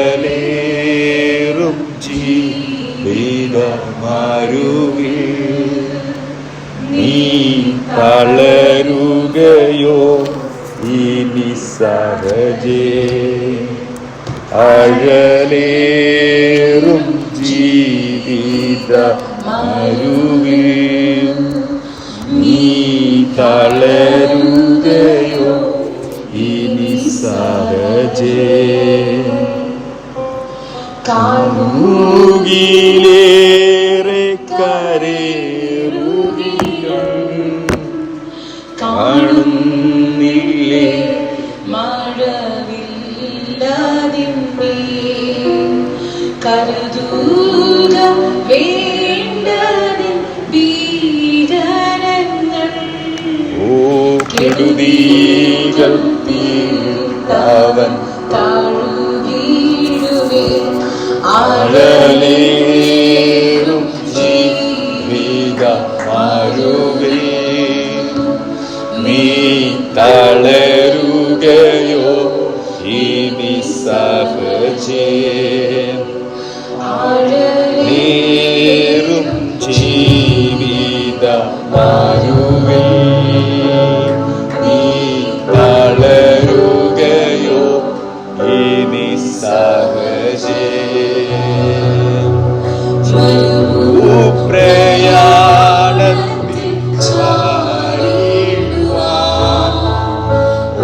അഴലേറും ജീവിതമരുവിൽ നീ തളരുകയോ ഇനി സഹജേ. അഴലേറും ജീവിതമരുവിൽ നീ തളരുകയോ ഇനി സഹജേ. കാണുകിലേറെ കരേറുകിലും കാണുന്നില്ലേ മഴവില്ലതിന്മേ കരുതുക വേണ്ടതിൻ ഭീകരങ്ങൾ. ഓ കെടുതികൾ തീർത്തവൻ താഴുകീടുവേ. അഴലേറും ജീവിതമരുവിൽ നീ തളരുകയോ ഇനി സഹജേ. അഴലേറും ജീവിതമരുവിൽ നീ തളരുകയോ ഇനി സഹജേ. പ്രയാണത്തിൽ ചാടിടുവാൻ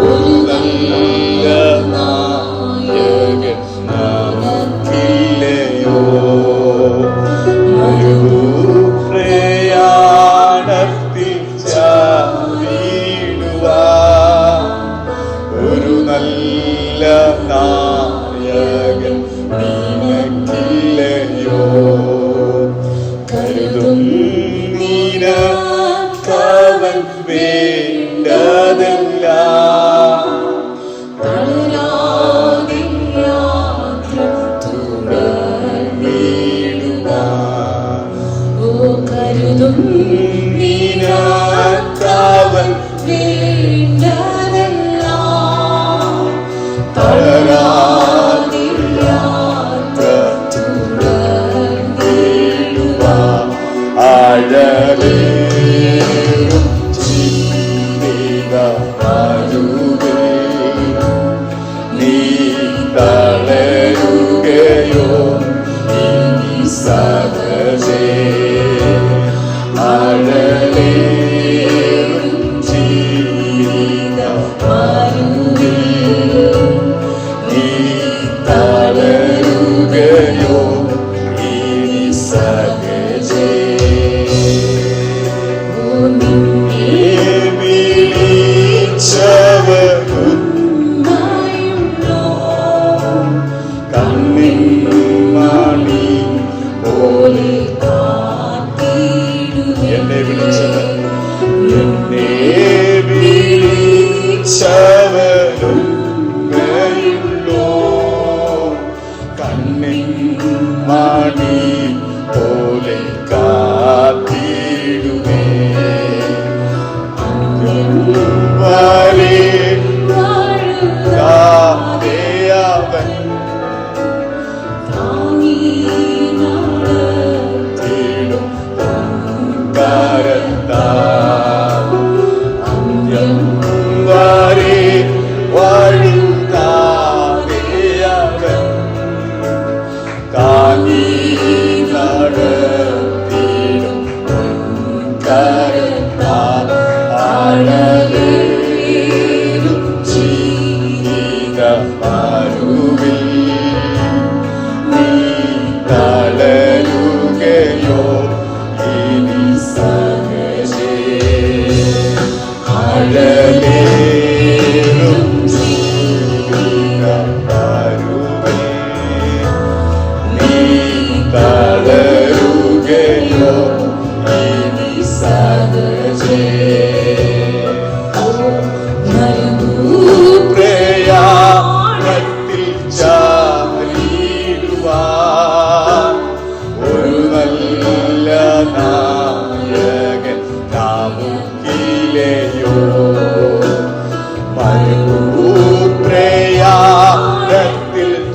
ഒരു നല്ല നായകൻ നമുക്കില്ലയോ. പ്രയാണത്തിൽ ചാടിടുവാൻ ഒരു നല്ല നായകൻ നിനക്കില്ലയോ. കരുതും നിനക്കവൻ വേണ്ടതെല്ലാം തളരാതെ യാത്ര തുടർന്നിടുക. ഓ കരുതും നിനക്കവൻ വേണ്ടതെല്ലാം തളരാതെ യാത്ര തുടർന്നിടുക.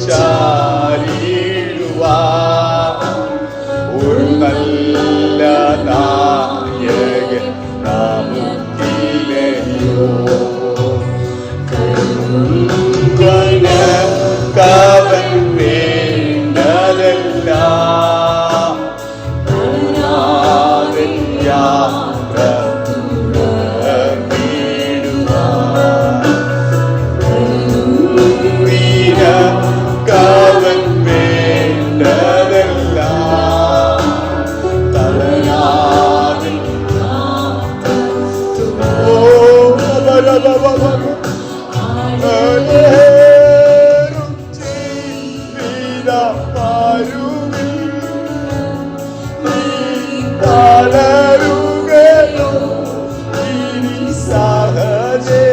ചാരിടുവാൻ ഒരു നല്ല നായകൻ നമുക്കില്ലയോ. കവൻ വേണ്ടതെല്ലാം യാത്ര കവൻ വേണ്ടതെല്ലാം തളരാതെ തളരുകയോ ഇനി സഹജേ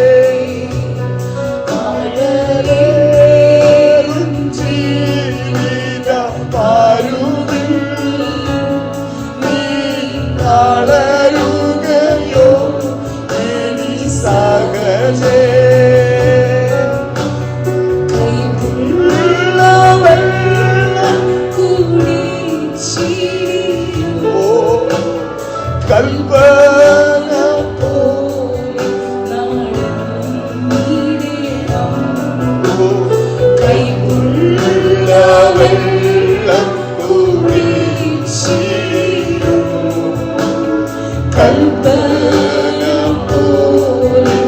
ജീവിത പാരുവിൽ തളരുകയോ ഇനി സഹജേ കൽപ്പന കൈപ്പുള്ള വെള്ളം കുടിച്ചിടും കൽപ്പന പോലെ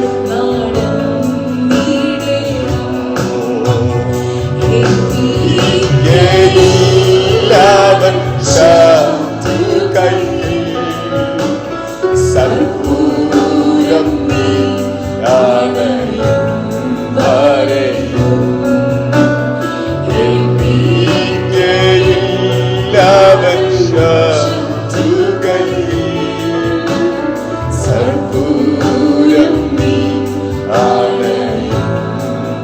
അവൻ സർപ്പൂരം നീ വരെയും ഏൽപ്പിക്കയില്ലവൻ ശത്രുകയിൽ സർപ്പൂരം നീ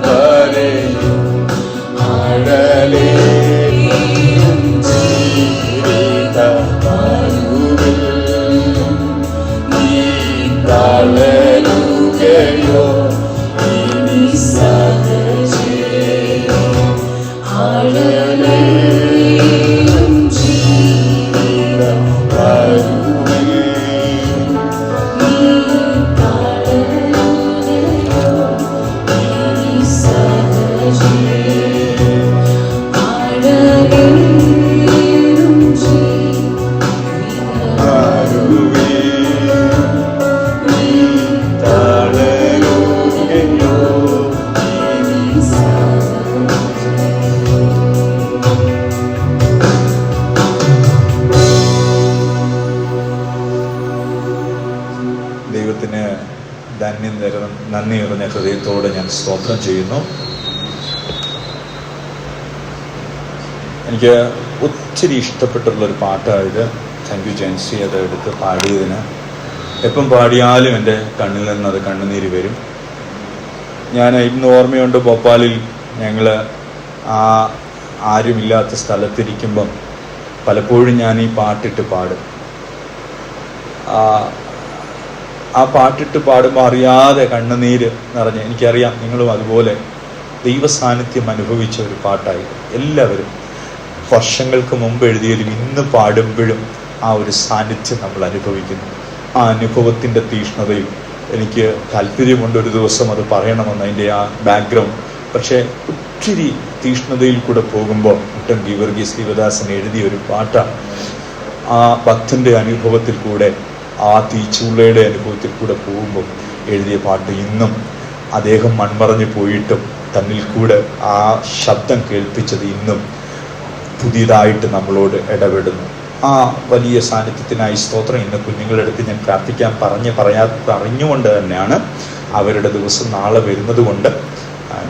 വരെയും ആഴലേയും ജീവിത തളരുകയോ ഇനി സഹജേ ആഴലേയും ജീവിത പരുവിൽ നീ തളരുകയോ ഇനി സഹജേ ആഴലേയും ജീവിത പരുവിൽ ദൈവത്തിന് നന്ദി നിറഞ്ഞ ഹൃദയത്തോടെ ഞാൻ സ്തോത്രം ചെയ്യുന്നു. എനിക്ക് ഒത്തിരി ഇഷ്ടപ്പെട്ടുള്ളൊരു പാട്ടായത്. താങ്ക് യു ജെൻസി അത് എടുത്ത് പാടിയതിന്. എപ്പം പാടിയാലും എൻ്റെ കണ്ണിൽ നിന്ന് അത് കണ്ണുനീര് വരും. ഞാൻ ഇന്ന് ഓർമ്മയുണ്ട്, ഭോപ്പാലിൽ ഞങ്ങൾ ആരുമില്ലാത്ത സ്ഥലത്തിരിക്കുമ്പം പലപ്പോഴും ഞാൻ ഈ പാട്ടിട്ട് പാടും. ആ പാട്ടിട്ട് പാടുമ്പോൾ അറിയാതെ കണ്ണുനീര് നിറഞ്ഞ്, എനിക്കറിയാം നിങ്ങളും അതുപോലെ ദൈവസാന്നിധ്യം അനുഭവിച്ച ഒരു പാട്ടായി. എല്ലാവരും വർഷങ്ങൾക്ക് മുമ്പ് എഴുതിയാലും ഇന്ന് പാടുമ്പോഴും ആ ഒരു സാന്നിധ്യം നമ്മൾ അനുഭവിക്കുന്നു. ആ അനുഭവത്തിൻ്റെ തീഷ്ണതയും എനിക്ക് താല്പര്യമുണ്ട് ഒരു ദിവസം അത് പറയണമെന്ന്, അതിൻ്റെ ആ ബാക്ക്ഗ്രൗണ്ട്. പക്ഷേ ഒത്തിരി തീഷ്ണതയിൽ കൂടെ പോകുമ്പോൾ മുട്ടം ഗീവർഗീസ് ശിവദാസൻ എഴുതിയ ഒരു പാട്ടാണ്. ആ ഭക്തൻ്റെ അനുഭവത്തിൽ കൂടെ, ആ തീച്ചൂളയുടെ അനുഭവത്തിൽ കൂടെ പോകുമ്പോൾ എഴുതിയ പാട്ട് ഇന്നും അദ്ദേഹം മൺമറഞ്ഞു പോയിട്ടും തന്നിൽ കൂടെ ആ ശബ്ദം കേൾപ്പിച്ചത് ഇന്നും പുതിയതായിട്ട് നമ്മളോട് ഇടപെടുന്നു. ആ വലിയ സാന്നിധ്യത്തിനായി സ്തോത്രം. ഇന്ന് കുഞ്ഞുങ്ങളുടെ അടുത്ത് ഞാൻ പ്രാർത്ഥിക്കാൻ പറഞ്ഞുകൊണ്ട് തന്നെയാണ്. അവരുടെ ദിവസം നാളെ വരുന്നത് കൊണ്ട്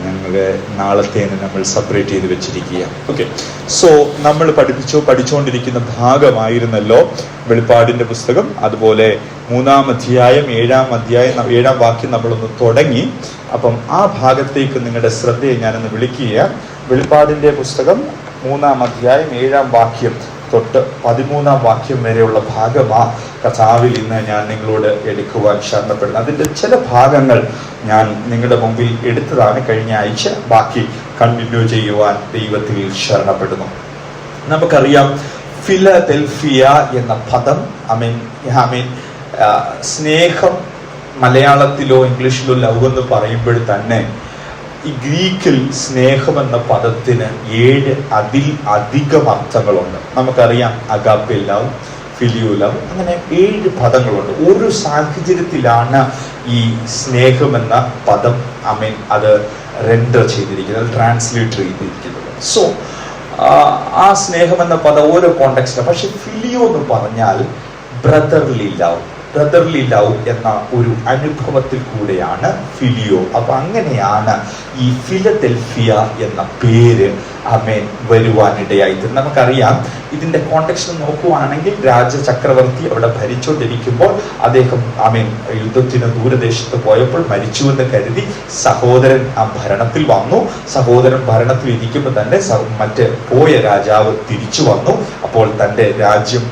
ഞങ്ങളുടെ നാളത്തേന് നമ്മൾ സെപ്പറേറ്റ് ചെയ്ത് വെച്ചിരിക്കുക. ഓക്കെ, സോ നമ്മൾ പഠിച്ചുകൊണ്ടിരിക്കുന്ന ഭാഗമായിരുന്നല്ലോ വെളിപ്പാടിൻ്റെ പുസ്തകം. അതുപോലെ 3-ാം അധ്യായം 7-ാം വാക്യം നമ്മളൊന്ന് തുടങ്ങി. അപ്പം ആ ഭാഗത്തേക്ക് നിങ്ങളുടെ ശ്രദ്ധയെ ഞാനൊന്ന് വിളിക്കുക. വെളിപ്പാടിൻ്റെ പുസ്തകം 3-ാം അധ്യായം 7-ാം വാക്യം തൊട്ട് 13-ാം വാക്യം വരെയുള്ള ഭാഗമാ കഥാവിൽ ഇന്ന് ഞാൻ നിങ്ങളോട് എടുക്കുവാൻ ശരണപ്പെടുന്നത്. അതിൻ്റെ ചില ഭാഗങ്ങൾ ഞാൻ നിങ്ങളുടെ മുമ്പിൽ എടുത്തതാണ് കഴിഞ്ഞ ആഴ്ച. ബാക്കി കണ്ടിന്യൂ ചെയ്യുവാൻ ദൈവത്തിൽ ശരണപ്പെടുന്നു. നമുക്കറിയാം ഫിലദെൽഫിയ എന്ന പദം സ്നേഹം മലയാളത്തിലോ ഇംഗ്ലീഷിലോ ലവ് എന്ന് പറയുമ്പോൾ തന്നെ ഈ ഗ്രീക്കിൽ സ്നേഹം എന്ന പദത്തിന് 7 അധികം അർത്ഥങ്ങളുണ്ട്. നമുക്കറിയാം അഗാപ്പെ ലവ്, ഫിലിയോ ലവ്, അങ്ങനെ 7 പദങ്ങളുണ്ട്. ഒരു സാഹചര്യത്തിലാണ് ഈ സ്നേഹം എന്ന പദം അത് റെൻഡർ ചെയ്തിരിക്കുന്നത്, ട്രാൻസ്ലേറ്റ് ചെയ്തിരിക്കുന്നത്. സോ ആ സ്നേഹം എന്ന പദം ഓരോ കോണ്ടെക്സ്റ്റിലാണ്. പക്ഷെ ഫിലിയോ എന്ന് പറഞ്ഞാൽ ബ്രദർലി ലവ് എന്ന ഒരു അനുഭവത്തിൽ കൂടെയാണ് ഫിലിയോ. അപ്പൊ അങ്ങനെയാണ് ഈ ഫിലദെൽഫിയ എന്ന പേര് വരുവാനിടയായിട്ട്. നമുക്കറിയാം ഇതിന്റെ കോണ്ടെക്സ്റ്റ് നോക്കുവാണെങ്കിൽ രാജചക്രവർത്തി അവിടെ ഭരിച്ചുകൊണ്ടിരിക്കുമ്പോൾ അദ്ദേഹം യുദ്ധത്തിന് ദൂരദേശത്ത് പോയപ്പോൾ മരിച്ചുവെന്ന് കരുതി സഹോദരൻ ഭരണത്തിൽ വന്നു. സഹോദരൻ ഭരണത്തിൽ ഇരിക്കുമ്പോൾ തന്നെ മറ്റ് പോയ രാജാവ് തിരിച്ചു വന്നു. അപ്പോൾ തന്റെ രാജ്യം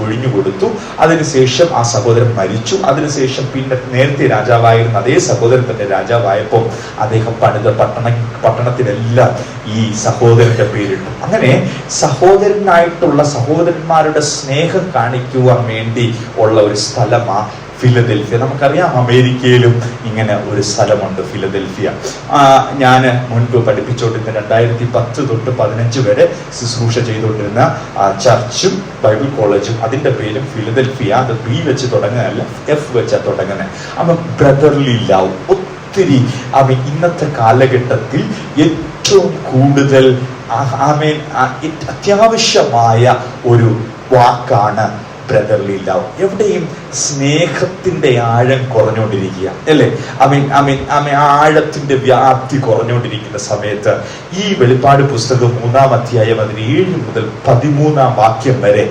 ഒഴിഞ്ഞു കൊടുത്തു. അതിനുശേഷം ആ സഹോദരൻ മരിച്ചു. അതിനുശേഷം പിന്നെ നേരത്തെ രാജാവായിരുന്ന അതേ സഹോദരൻ തന്നെ രാജാവായപ്പോൾ അദ്ദേഹം പണിത പട്ടണത്തിനെല്ലാം ഈ സഹോദരന്റെ പേരിട്ടു. അങ്ങനെ സഹോദരനായിട്ടുള്ള സഹോദരന്മാരുടെ സ്നേഹം കാണിക്കുവാൻ വേണ്ടി ഉള്ള ഒരു സ്ഥലമാണ് ഫിലദെൽഫിയ. നമുക്കറിയാം അമേരിക്കയിലും ഇങ്ങനെ ഒരു സ്ഥലമുണ്ട് ഫിലദെൽഫിയ. ഞാൻ മുൻപ് പഠിപ്പിച്ചുകൊണ്ടിരുന്ന 2010 തൊട്ട് 15 വരെ ശുശ്രൂഷ ചെയ്തുകൊണ്ടിരുന്ന ചർച്ചും ബൈബിൾ കോളേജും അതിന്റെ പേരും ഫിലദെൽഫിയ. അത് B വെച്ച് തുടങ്ങുന്നതല്ല, F വെച്ചാ തുടങ്ങുന്നത്. അപ്പം ബ്രദർലി ലവ് ഒത്തിരി ഇന്നത്തെ കാലഘട്ടത്തിൽ ഏറ്റവും കൂടുതൽ അത്യാവശ്യമായ ഒരു വാക്കാണ് ബ്രദർലി ലവ്. എവിടെയും സ്നേഹത്തിന്റെ ആഴം കുറഞ്ഞുകൊണ്ടിരിക്കുക അല്ലേ? ആഴത്തിന്റെ വ്യാപ്തി കുറഞ്ഞുകൊണ്ടിരിക്കുന്ന സമയത്ത് ഈ വെളിപ്പാട് പുസ്തകം 3-ാം അധ്യായം 7 മുതൽ 13-ാം വാക്യം വരെ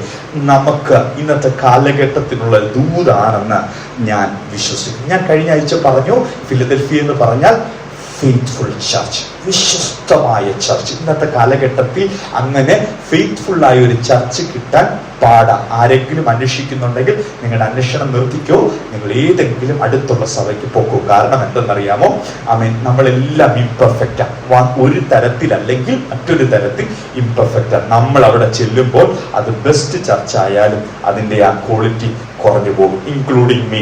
നമുക്ക് ഇന്നത്തെ കാലഘട്ടത്തിനുള്ള ദൂതാണെന്ന് ഞാൻ വിശ്വസിക്കുന്നു. ഞാൻ കഴിഞ്ഞ ആഴ്ച പറഞ്ഞു ഫിലദെൽഫിയ എന്ന് പറഞ്ഞാൽ ഫെയ്ത്ത്ഫുൾ ചർച്ച്, വിശ്വസ്തമായ ചർച്ച്. ഇന്നത്തെ കാലഘട്ടത്തിൽ അങ്ങനെ ഫെയ്ത്ത്ഫുൾ ആയ ഒരു ചർച്ച് കിട്ടാൻ പാടാ. ആരെങ്കിലും അന്വേഷിക്കുന്നുണ്ടെങ്കിൽ നിങ്ങളുടെ അന്വേഷണം നിർത്തിക്കോ, നിങ്ങൾ ഏതെങ്കിലും അടുത്തുള്ള സഭയ്ക്ക് പോക്കോ. കാരണം എന്തെന്നറിയാമോ? നമ്മളെല്ലാം ഇംപെർഫെക്റ്റാ. ഒരു തരത്തിലല്ലെങ്കിൽ മറ്റൊരു തരത്തിൽ ഇംപെർഫെക്റ്റാ. നമ്മൾ അവിടെ ചെല്ലുമ്പോൾ അത് ബെസ്റ്റ് ചർച്ച് ആയാലും അതിൻ്റെ ആ ക്വാളിറ്റി കുറഞ്ഞു പോകും, ഇൻക്ലൂഡിങ് മീ.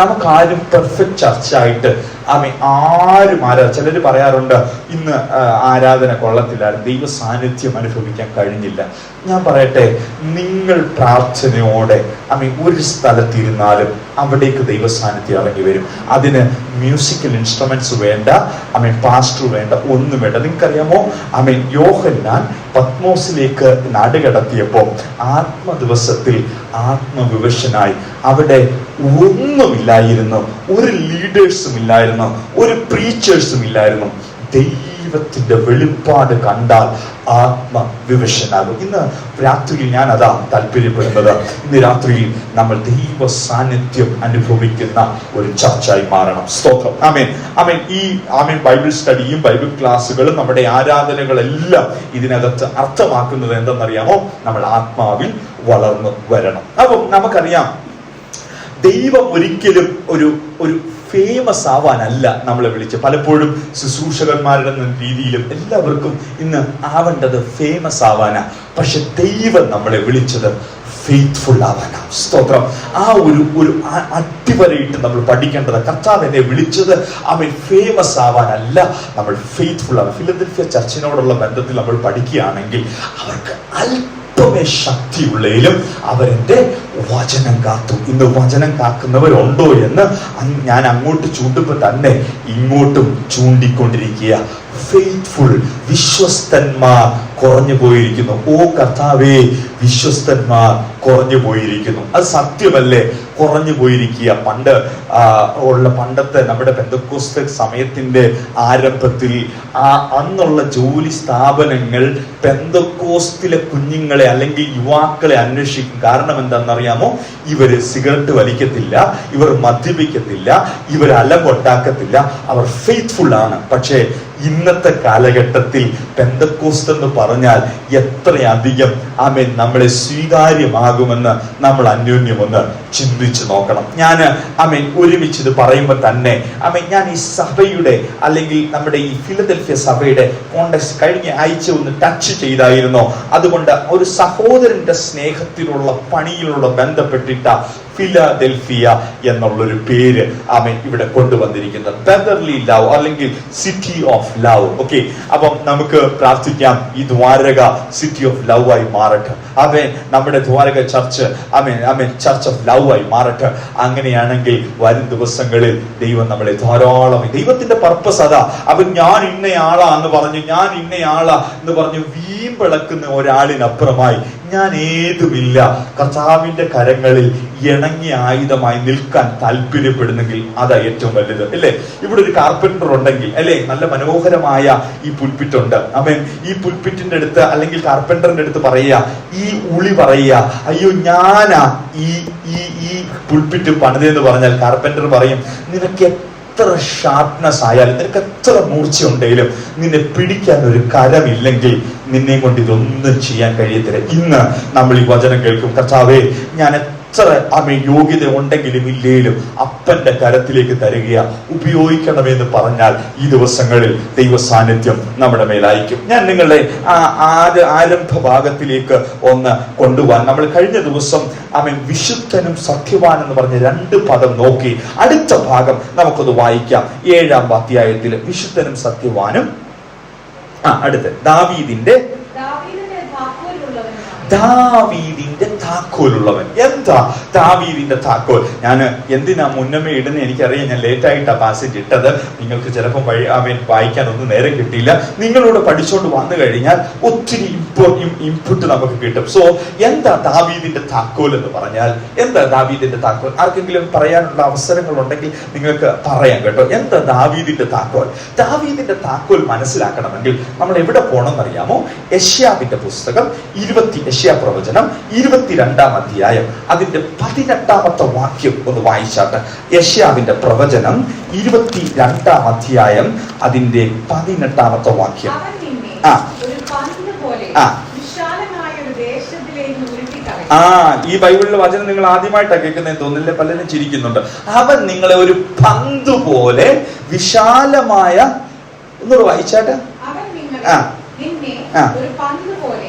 നമുക്ക് ആരും പെർഫെക്റ്റ് ചർച്ചായിട്ട് ആരും ചിലർ പറയാറുണ്ട് ഇന്ന് ആരാധന കൊള്ളത്തില്ലായിരുന്നു, ദൈവ സാന്നിധ്യം അനുഭവിക്കാൻ കഴിഞ്ഞില്ല. ഞാൻ പറയട്ടെ, നിങ്ങൾ പ്രാർത്ഥനയോടെ ഒരു സ്ഥലത്തിരുന്നാലും അവിടേക്ക് ദൈവ സാന്നിധ്യം ഇറങ്ങി വരും. അതിന് മ്യൂസിക്കൽ ഇൻസ്ട്രുമെന്റ്സ് വേണ്ട, പാസ്റ്റർ വേണ്ട, ഒന്നും വേണ്ട. നിങ്ങൾക്കറിയാമോ, യോഹന്നാൻ പത്മോസിലേക്ക് നാടുകടത്തിയപ്പോൾ ആത്മദിവസത്തിൽ ആത്മവിവശനായി അവിടെ ഒന്നുമില്ലായിരുന്നു, ഒരു ലീഡേഴ്സും ഇല്ലായിരുന്നു, ഒരു പ്രീച്ചേഴ്സും ഇല്ലായിരുന്നു. ദൈവത്തിന്റെ വെളിപ്പാട് കണ്ടാൽ ആത്മവിവശനാകും. ഇന്ന് രാത്രിയിൽ ഞാൻ അതാ താല്പര്യപ്പെടുന്നത്. ഇന്ന് രാത്രിയിൽ നമ്മൾ ദൈവ സാന്നിധ്യം അനുഭവിക്കുന്ന ഒരു ചർച്ചായി മാറണം. സ്തോത്രം. ഈ ബൈബിൾ സ്റ്റഡിയും ബൈബിൾ ക്ലാസ്സുകളും നമ്മുടെ ആരാധനകളെല്ലാം ഇതിനകത്ത് അർത്ഥമാക്കുന്നത് എന്തെന്നറിയാമോ? നമ്മൾ ആത്മാവിൽ വളർന്നു വരണം. അപ്പം നമുക്കറിയാം ദൈവം ഒരിക്കലും ഒരു ഫേമസ് ആവാനല്ല നമ്മളെ വിളിച്ച്. പലപ്പോഴും ശുശ്രൂഷകന്മാരുടെ രീതിയിലും എല്ലാവർക്കും ഇന്ന് ആവേണ്ടത് ഫേമസ് ആവാനാ. പക്ഷെ ദൈവം നമ്മളെ വിളിച്ചത് ഫെയ്ത്ത്ഫുൾ ആവാനാണ്. സ്തോത്രം. ഒരു അടിവരയിട്ട് നമ്മൾ പഠിക്കേണ്ടത്, കർത്താവ് എന്നെ വിളിച്ചത് ഫേമസ് ആവാനല്ല, നമ്മൾ ഫെയ്ത്ത്ഫുൾ ആവാൻ. ഫിലദെൽഫിയ ചർച്ചിനോടുള്ള ബന്ധത്തിൽ നമ്മൾ പഠിക്കുകയാണെങ്കിൽ അവർക്ക് അല്പമേ ശക്തിയുള്ളതിലും അവരെന്റെ വചനം കാത്തു. ഇന്ന് വചനം കാക്കുന്നവരുണ്ടോ എന്ന് ഞാൻ അങ്ങോട്ട് ചൂണ്ടുമ്പോൾ തന്നെ ഇങ്ങോട്ടും ചൂണ്ടിക്കൊണ്ടിരിക്കുക. ഫെയ്ത്ത്ഫുൾ, വിശ്വസ്തന്മാർ കുറഞ്ഞു പോയിരിക്കുന്നു. ഓ കർത്താവേ, വിശ്വസ്തന്മാർ കുറഞ്ഞു പോയിരിക്കുന്നു. അത് സത്യമല്ലേ? കുറഞ്ഞു പോയിരിക്കുക. പണ്ടത്തെ നമ്മുടെ പെന്തക്കോസ്ത് സമയത്തിന്റെ ആരംഭത്തിൽ അന്നുള്ള ജോലി സ്ഥാപനങ്ങൾ പെന്തക്കോസ്തിലെ കുഞ്ഞുങ്ങളെ അല്ലെങ്കിൽ യുവാക്കളെ അന്വേഷിക്കും. കാരണം എന്താണെന്നറിയാമോ? ഇവര് സിഗരറ്റ് വലിക്കത്തില്ല, ഇവർ മദ്യപിക്കത്തില്ല, ഇവർ അലമ്പൊട്ടാക്കത്തില്ല, അവർ ഫെയ്ത്ത്ഫുൾ ആണ്. പക്ഷേ ഇന്നത്തെ കാലഘട്ടത്തിൽ പെന്തക്കോസ്ത് എന്ന് പറഞ്ഞാൽ എത്രയധികം നമ്മളെ സ്വീകാര്യമാകുമെന്ന് നമ്മൾ അന്യോന്യം ഒന്ന് ചിന്തിച്ചു നോക്കണം. ഞാൻ ഒരുമിച്ച് ഇത് പറയുമ്പോൾ തന്നെ ഞാൻ ഈ സഭയുടെ അല്ലെങ്കിൽ നമ്മുടെ ഈ ഫിലദൽഫിയ സഭയുടെ കോണ്ടെക്സ്റ്റ് കഴിഞ്ഞ ആഴ്ച ഒന്ന് ടച്ച് ചെയ്തായിരുന്നു. അതുകൊണ്ട് ഒരു സഹോദരന്റെ സ്നേഹത്തിലുള്ള പണിയിലുള്ള ബന്ധപ്പെട്ടിട്ട ഫിലദൽഫിയ എന്നുള്ളൊരു പേര് ഇവിടെ കൊണ്ടുവന്നിരിക്കുന്നത്. ബ്രദർലി ലവ് അല്ലെങ്കിൽ സിറ്റി ഓഫ് ലവ്. ഓക്കെ, അപ്പം നമുക്ക് പ്രാർത്ഥിക്കാം ഈ ദ്വാരക സിറ്റി ഓഫ് ലവ് ആയി മാറട്ടെ. നമ്മുടെ Dwaraka church church of love ആയി മാറട്ടെ. അങ്ങനെയാണെങ്കിൽ വരും ദിവസങ്ങളിൽ ദൈവം നമ്മളെ ധാരാളം, ദൈവത്തിന്റെ പർപ്പസ് അതാ. ഞാൻ ഇന്നയാളാ എന്ന് പറഞ്ഞു വീമ്പിളക്കുന്ന ഒരാളിനപ്പുറമായി ഞാൻ ഏതുമില്ല, കർത്താവിന്റെ കരങ്ങളിൽ ഇണങ്ങിയ ആയുധമായി നിൽക്കാൻ താല്പര്യപ്പെടുന്നെങ്കിൽ അതാ ഏറ്റവും വലുത്, അല്ലേ? ഇവിടെ ഒരു കാർപ്പന്റർ ഉണ്ടെങ്കിൽ, അല്ലേ, നല്ല മനോഹരമായ ഈ പുൽപ്പിറ്റ് ഉണ്ട്. ഈ പുൽപ്പിറ്റിന്റെ അടുത്ത് അല്ലെങ്കിൽ കാർപ്പന്ററിന്റെ അടുത്ത് പറയുക, ഈ ഉളി പറയുക, അയ്യോ ഞാനാ ഈ പുൽപ്പിറ്റ് പണിതെന്ന് പറഞ്ഞാൽ കാർപ്പന്റർ പറയും, നിനക്ക് എത്ര ഷാർപ്നെസ് ആയാലും, നിനക്ക് എത്ര മൂർച്ച ഉണ്ടെങ്കിലും നിന്നെ പിടിക്കാൻ ഒരു കരമില്ലെങ്കിൽ നിന്നെ കൊണ്ട് ഇതൊന്നും ചെയ്യാൻ കഴിയത്തില്ല. ഇന്ന് നമ്മൾ ഈ വചനം കേൾക്കും, കർത്താവേ ഞാൻ എത്ര യോഗ്യത ഉണ്ടെങ്കിലും ഇല്ലേലും അപ്പന്റെ കരത്തിലേക്ക് തരിക, ഉപയോഗിക്കണമെന്ന് പറഞ്ഞാൽ ഈ ദിവസങ്ങളിൽ ദൈവ സാന്നിധ്യം നമ്മുടെ മേലായിരിക്കും. ഞാൻ നിങ്ങളുടെ ആരംഭ ഭാഗത്തിലേക്ക് ഒന്ന് കൊണ്ടുപോകാൻ, നമ്മൾ കഴിഞ്ഞ ദിവസം വിശുദ്ധനും സത്യവാൻ എന്ന് പറഞ്ഞ 2 പദം നോക്കി. അടുത്ത ഭാഗം നമുക്കൊന്ന് വായിക്കാം. 7-ാം അധ്യായത്തിൽ വിശുദ്ധനും സത്യവാനും, അടുത്ത് ദാവീദിന്റെ താക്കോലുള്ളവൻ. എന്താ ദാവീദിന്റെ താക്കോൽ? ഞാൻ എന്തിനാ മുന്നമേ ഇടുന്ന എനിക്കറിയാം. ഞാൻ ലേറ്റായിട്ടാ പാസേജ് ഇട്ടത്. നിങ്ങൾക്ക് ചിലപ്പോൾ വായിക്കാൻ ഒന്നും നേരം കിട്ടിയില്ല. നിങ്ങളോട് പഠിച്ചോണ്ട് വന്നു കഴിഞ്ഞാൽ ഒത്തിരി ഇൻപുട്ട് നമുക്ക് കിട്ടും. സോ എന്താ ദാവീദിന്റെ താക്കോൽ എന്ന് പറഞ്ഞാൽ? എന്താ ദാവീദിന്റെ താക്കോൽ? ആർക്കെങ്കിലും പറയാനുള്ള അവസരങ്ങൾ ഉണ്ടെങ്കിൽ നിങ്ങൾക്ക് പറയാം കേട്ടോ. എന്താ ദാവീദിന്റെ താക്കോൽ? ദാവീദിന്റെ താക്കോൽ മനസ്സിലാക്കണമെങ്കിൽ നമ്മൾ എവിടെ പോകണം അറിയാമോ? യെശയ്യാവിന്റെ പുസ്തകം യെശയ്യാ പ്രവചനം 22-ാം അധ്യായം അതിന്റെ 18-ാമത്തെ വാക്യം ഒന്ന് വായിച്ചാട്ടെ. യെശയ്യാവിന്റെ പ്രവചനം 22-ാം അധ്യായം അതിന്റെ 18-ാമത്തെ വാക്യം. ഈ ബൈബിളിലെ വചനം നിങ്ങൾ ആദ്യമായിട്ടാണ് കേൾക്കുന്നതെന്ന് തോന്നില്ലേ? പലരും ചിരിക്കുന്നുണ്ട്. അവൻ നിങ്ങളെ ഒരു പന്ത് പോലെ വിശാലമായ, ഒന്നുകൂടെ വായിച്ചാട്ടെ.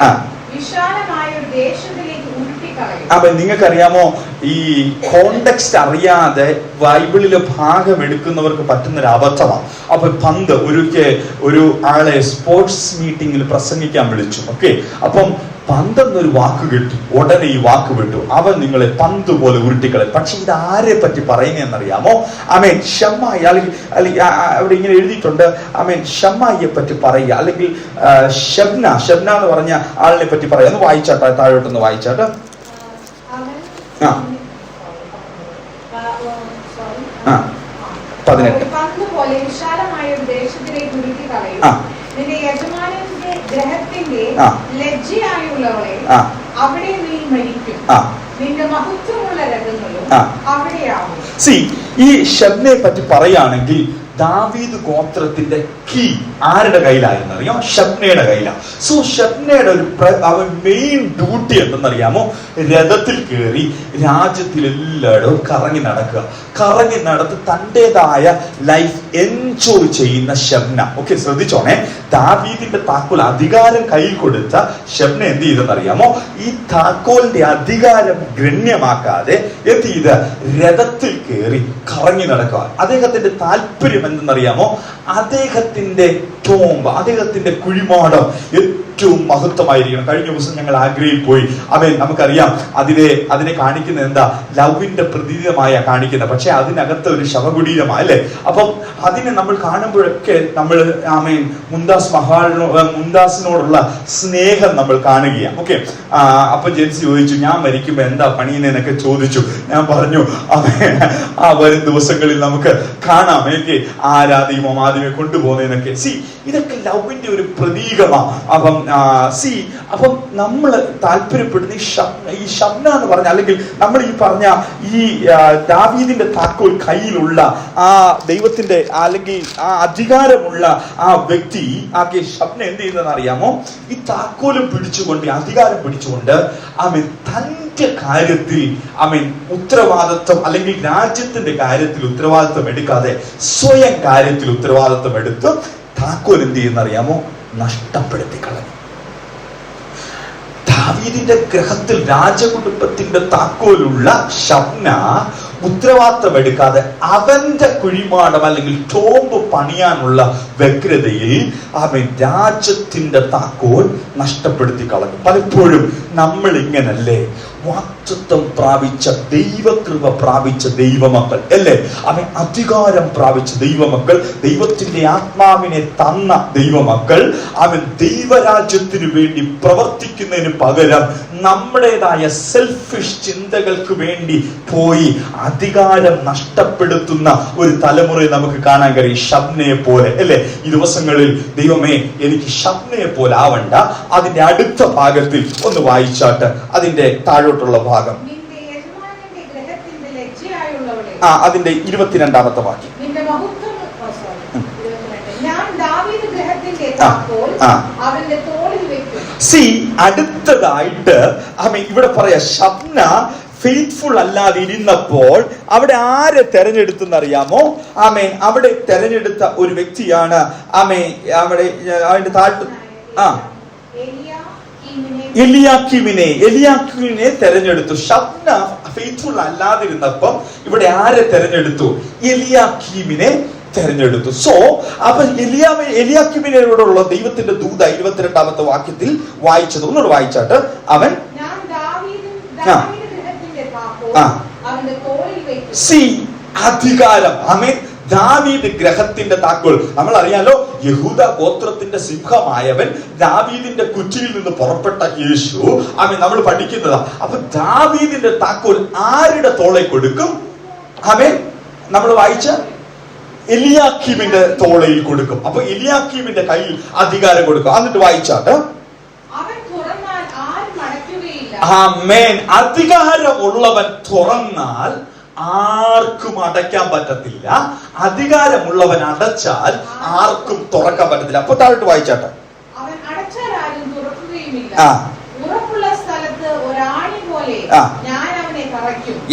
അപ്പൊ നിങ്ങൾക്കറിയാമോ, ഈ കോണ്ടെക്സ്റ്റ് അറിയാതെ ബൈബിളിലെ ഭാഗം എടുക്കുന്നവർക്ക് പറ്റുന്നൊരു അബദ്ധമാണ്. അപ്പൊ പന്ത്, ഒരു ആളെ സ്പോർട്സ് മീറ്റിംഗിൽ പ്രസംഗിക്കാൻ വിളിച്ചു. ഓക്കെ, അപ്പം പന്തെന്നൊരു വാക്ക് കിട്ടി, ഉടനെ ഈ വാക്ക് വിട്ടു, അവൻ നിങ്ങളെ പന്ത് പോലെ ഉരുട്ടിക്കളയും. പക്ഷെ ഇത് ആരെ പറ്റി പറയുന്നതെന്നറിയാമോ? ഷമ്മായി, അല്ലെങ്കിൽ അവിടെ ഇങ്ങനെ എഴുതിയിട്ടുണ്ട്, ഷമ്മായിയെ പറ്റി പറയുക, അല്ലെങ്കിൽ ഷബ്ന എന്ന് പറഞ്ഞ ആളിനെ പറ്റി പറയുക. ഒന്ന് വായിച്ചാട്ടെ, താഴോട്ടൊന്ന് വായിച്ചാട്ടെ. ഈ ഷബ്നെ പറ്റി പറയുകയാണെങ്കിൽ ദാവീദ് ഗോത്രത്തിന്റെ കീ ആരുടെ കയ്യിലായിരുന്നു അറിയാം? ഷബ്നയുടെ കയ്യിലാണ്. സോ ഷബ്നയുടെ ഒരു മെയിൻ ഡ്യൂട്ടി എന്തെന്നറിയാമോ? രഥത്തിൽ കയറി രാജ്യത്തിലെല്ലായിടവും കറങ്ങി നടത്തി തൻ്റെതായ ലൈഫ് എൻജോയ് ചെയ്യുന്ന ഷബ്ന. ഓക്കെ, ശ്രദ്ധിച്ചോണേ. ദാവീദിന്റെ താക്കോൽ അധികാരം കയ്യിൽ കൊടുത്ത ഷബ്ന എന്ത് ചെയ്തെന്നറിയാമോ? ഈ താക്കോലിന്റെ അധികാരം ഗണ്യമാക്കാതെ എന്ത് ചെയ്ത് രഥത്തിൽ കയറി കറങ്ങി നടക്കുക. അദ്ദേഹത്തിന്റെ താല്പര്യം എന്തെന്നറിയാമോ? അദ്ദേഹത്തിന്റെ ടോംബ്, അദ്ദേഹത്തിന്റെ കുഴിമാടം ഏറ്റവും മഹത്വമായിരിക്കണം. കഴിഞ്ഞ ദിവസം ഞങ്ങൾ ആഗ്രയിൽ പോയി. നമുക്കറിയാം അതിനെ കാണിക്കുന്നത് എന്താ? ലവിന്റെ പ്രതീകമായ കാണിക്കുന്നത്. പക്ഷെ അതിനകത്ത് ഒരു ശവകുടീരമാണ്, അല്ലേ? അപ്പം അതിനെ നമ്മൾ കാണുമ്പോഴൊക്കെ നമ്മൾ മുംതാസിനോടുള്ള സ്നേഹം നമ്മൾ കാണുകയാണ്. ഓക്കെ, അപ്പൊ ജെൻസി ചോദിച്ചു, ഞാൻ മരിക്കുമ്പോ എന്താ പണിയെന്നൊക്കെ ചോദിച്ചു. ഞാൻ പറഞ്ഞു, വരും ദിവസങ്ങളിൽ നമുക്ക് കാണാം എനിക്ക് ആരാധിമോ ആദ്യമേ കൊണ്ടുപോകുന്നതിനൊക്കെ. ഇതൊക്കെ ലവിന്റെ ഒരു പ്രതീകമാണ്. അപ്പം നമ്മൾ താല്പര്യപ്പെടുന്ന ഈ ഷബ്ന എന്ന് പറഞ്ഞ, അല്ലെങ്കിൽ നമ്മൾ ഈ പറഞ്ഞ ഈ ദാവീദിന്റെ താക്കോൽ കയ്യിലുള്ള ആ ദൈവത്തിന്റെ അല്ലെങ്കിൽ ആ അധികാരമുള്ള ആ വ്യക്തി ഷബ്ന എന്ത് ചെയ്യുന്നതെന്ന് അറിയാമോ? ഈ താക്കോലും പിടിച്ചുകൊണ്ട്, അധികാരം പിടിച്ചുകൊണ്ട് അവൻ തന്റെ കാര്യത്തിൽ ഉത്തരവാദിത്വം, അല്ലെങ്കിൽ രാജ്യത്തിന്റെ കാര്യത്തിൽ ഉത്തരവാദിത്വം എടുക്കാതെ സ്വയം കാര്യത്തിൽ ഉത്തരവാദിത്വം എടുത്ത് താക്കോൽ എന്ത് ചെയ്യുന്ന അറിയാമോ? നഷ്ടപ്പെടുത്തി കളഞ്ഞു. ദാവീദിന്റെ ഗ്രഹത്തിൽ രാജകുടുംബത്തിന്റെ താക്കോലുള്ള ഷബ്ന ഉത്തരവാദിത്വം എടുക്കാതെ അവന്റെ കുഴിമാടം അല്ലെങ്കിൽ ടോമ്പ് പണിയാനുള്ള വ്യഗ്രതയിൽ രാജ്യത്തിന്റെ താക്കോൽ നഷ്ടപ്പെടുത്തി കളഞ്ഞു. പലപ്പോഴും നമ്മൾ ഇങ്ങനല്ലേ? വാഗ്ദത്തം പ്രാപിച്ച, ദൈവകൃപ പ്രാപിച്ച ദൈവമക്കൾ അല്ലേ? അധികാരം പ്രാപിച്ച ദൈവമക്കൾ, ദൈവത്തിന്റെ ആത്മാവിനെ തന്ന ദൈവമക്കൾ ദൈവരാജ്യത്തിന് വേണ്ടി പ്രവർത്തിക്കുന്നതിന് പകരം നമ്മുടേതായ സെൽഫിഷ് ചിന്തകൾക്ക് വേണ്ടി പോയി അധികാരം നഷ്ടപ്പെടുത്തുന്ന ഒരു തലമുറയെ നമുക്ക് കാണാൻ കഴിയും. ഷബ്നയെ പോലെ അല്ലേ? ഈ ദിവസങ്ങളിൽ ദൈവമേ എനിക്ക് ഷബ്നയെ പോലെ ആവണ്ട. അതിന്റെ അടുത്ത ഭാഗത്തിൽ ഒന്ന് വായിച്ചാട്ട്, അതിന്റെ താഴോട്ടുള്ള ഭാഗം, അതിന്റെ 22ാമത്തെ വാക്യം. അടുത്തതായിട്ട് ഇവിടെ പറയാ, ഷബ്ന ഫെയ്ത്ത്ഫുൾ അല്ലാതെ ഇരുന്നപ്പോൾ അവിടെ ആരെ തെരഞ്ഞെടുത്തെന്നറിയാമോ? അവിടെ തെരഞ്ഞെടുത്ത ഒരു വ്യക്തിയാണ് അവിടെ അതിന്റെ താഴ്ത്തു എലിയാക്കീമിനെ തെരഞ്ഞെടുത്തു. ഷബ്ന ഫെയ്ത്ത്ഫുൾ അല്ലാതിരുന്നപ്പം ഇവിടെ ആരെ തെരഞ്ഞെടുത്തു? എലിയാക്കീമിനെ തെരഞ്ഞെടുത്തു. സോ അപ്പൊ എലിയാക്കീമിനോടുള്ള ദൈവത്തിന്റെ ദൂത 22ാമത്തെ വാക്യത്തിൽ വായിച്ചത് ഒന്നുകൂടെ വായിച്ചാട്ട്, അവൻ അധികാരം, ദാവീദ് ഗ്രഹത്തിന്റെ താക്കോൽ. നമ്മൾ അറിയാലോ, യഹൂദ ഗോത്രത്തിന്റെ സിംഹമായവൻ, ദാവീദിന്റെ കുറ്റിയിൽ നിന്ന് പുറപ്പെട്ട യേശു നമ്മൾ പഠിക്കുന്നതാ. അപ്പൊ ദാവീദിന്റെ താക്കോൽ ആരുടെ തോളെ കൊടുക്കും? നമ്മൾ വായിച്ച എലിയാക്കീമിന്റെ തോളയിൽ കൊടുക്കും. അപ്പൊ എലിയാക്കീമിന്റെ കയ്യിൽ അധികാരം കൊടുക്കും. എന്നിട്ട് വായിച്ചാട്ട്, അധികാരമുള്ളവൻ തുറന്നാൽ ആർക്കും അടയ്ക്കാൻ പറ്റത്തില്ല, അധികാരമുള്ളവൻ അടച്ചാൽ ആർക്കും തുറക്കാൻ പറ്റത്തില്ല. അപ്പൊ താഴോട്ട് വായിച്ചാട്ടെ,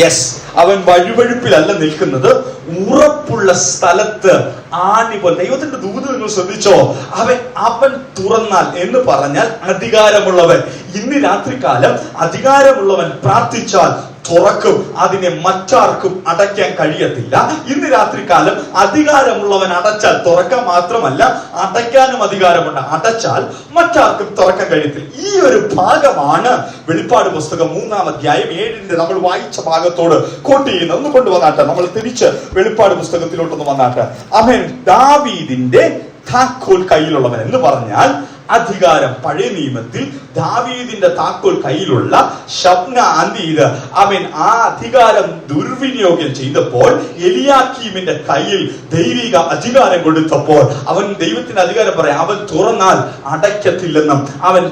യെസ്, അവൻ വഴുവഴുപ്പിലല്ല നിൽക്കുന്നത്, ഉറപ്പുള്ള സ്ഥലത്ത് ആണി പോലെ. ദൈവത്തിന്റെ ദൂത് നിങ്ങൾ ശ്രദ്ധിച്ചോ? അവൻ തുറന്നാൽ എന്ന് പറഞ്ഞാൽ അധികാരമുള്ളവൻ. ഇന്ന് രാത്രികാലം അധികാരമുള്ളവൻ പ്രാർത്ഥിച്ചാൽ തുറക്കും. അതിനെ മറ്റാർക്കും അടയ്ക്കാൻ കഴിയത്തില്ല. ഇന്ന് രാത്രികാലം അധികാരമുള്ളവൻ അടച്ചാൽ തുറക്കാൻ മാത്രമല്ല, അടയ്ക്കാനും അധികാരമുണ്ട്. അടച്ചാൽ മറ്റാർക്കും തുറക്കാൻ കഴിയത്തില്ല. ഈ ഒരു ഭാഗമാണ് വെളിപ്പാട് പുസ്തകം 3-ാം അധ്യായം 7 നമ്മൾ വായിച്ച ഭാഗത്തോട് കോട്ട് ചെയ്യുന്നത്. ഒന്ന് കൊണ്ടുവന്നാട്ടെ, നമ്മൾ തിരിച്ച് വെളിപ്പാട് പുസ്തകത്തിലോട്ടൊന്ന് വന്നാട്ടെ. അവൻ ദാവീദിന്റെ താക്കോൽ കയ്യിലുള്ളവൻ എന്ന് പറഞ്ഞാൽ അധികാരം. പഴയ നിയമത്തിൽ ദാവീദിന്റെ താക്കോൽ കയ്യിലുള്ള ഷബ്ന ആ അധികാരം ദുർവിനിയോഗം ചെയ്തപ്പോൾ എലിയാക്കീമിന്റെ കയ്യിൽ ദൈവിക അധികാരം കൊടുത്തപ്പോൾ അവൻ ദൈവത്തിന്റെ അധികാരം പറയാം, അവൻ തുറന്നാൽ അടയ്ക്കത്തില്ലെന്നും, അവൻ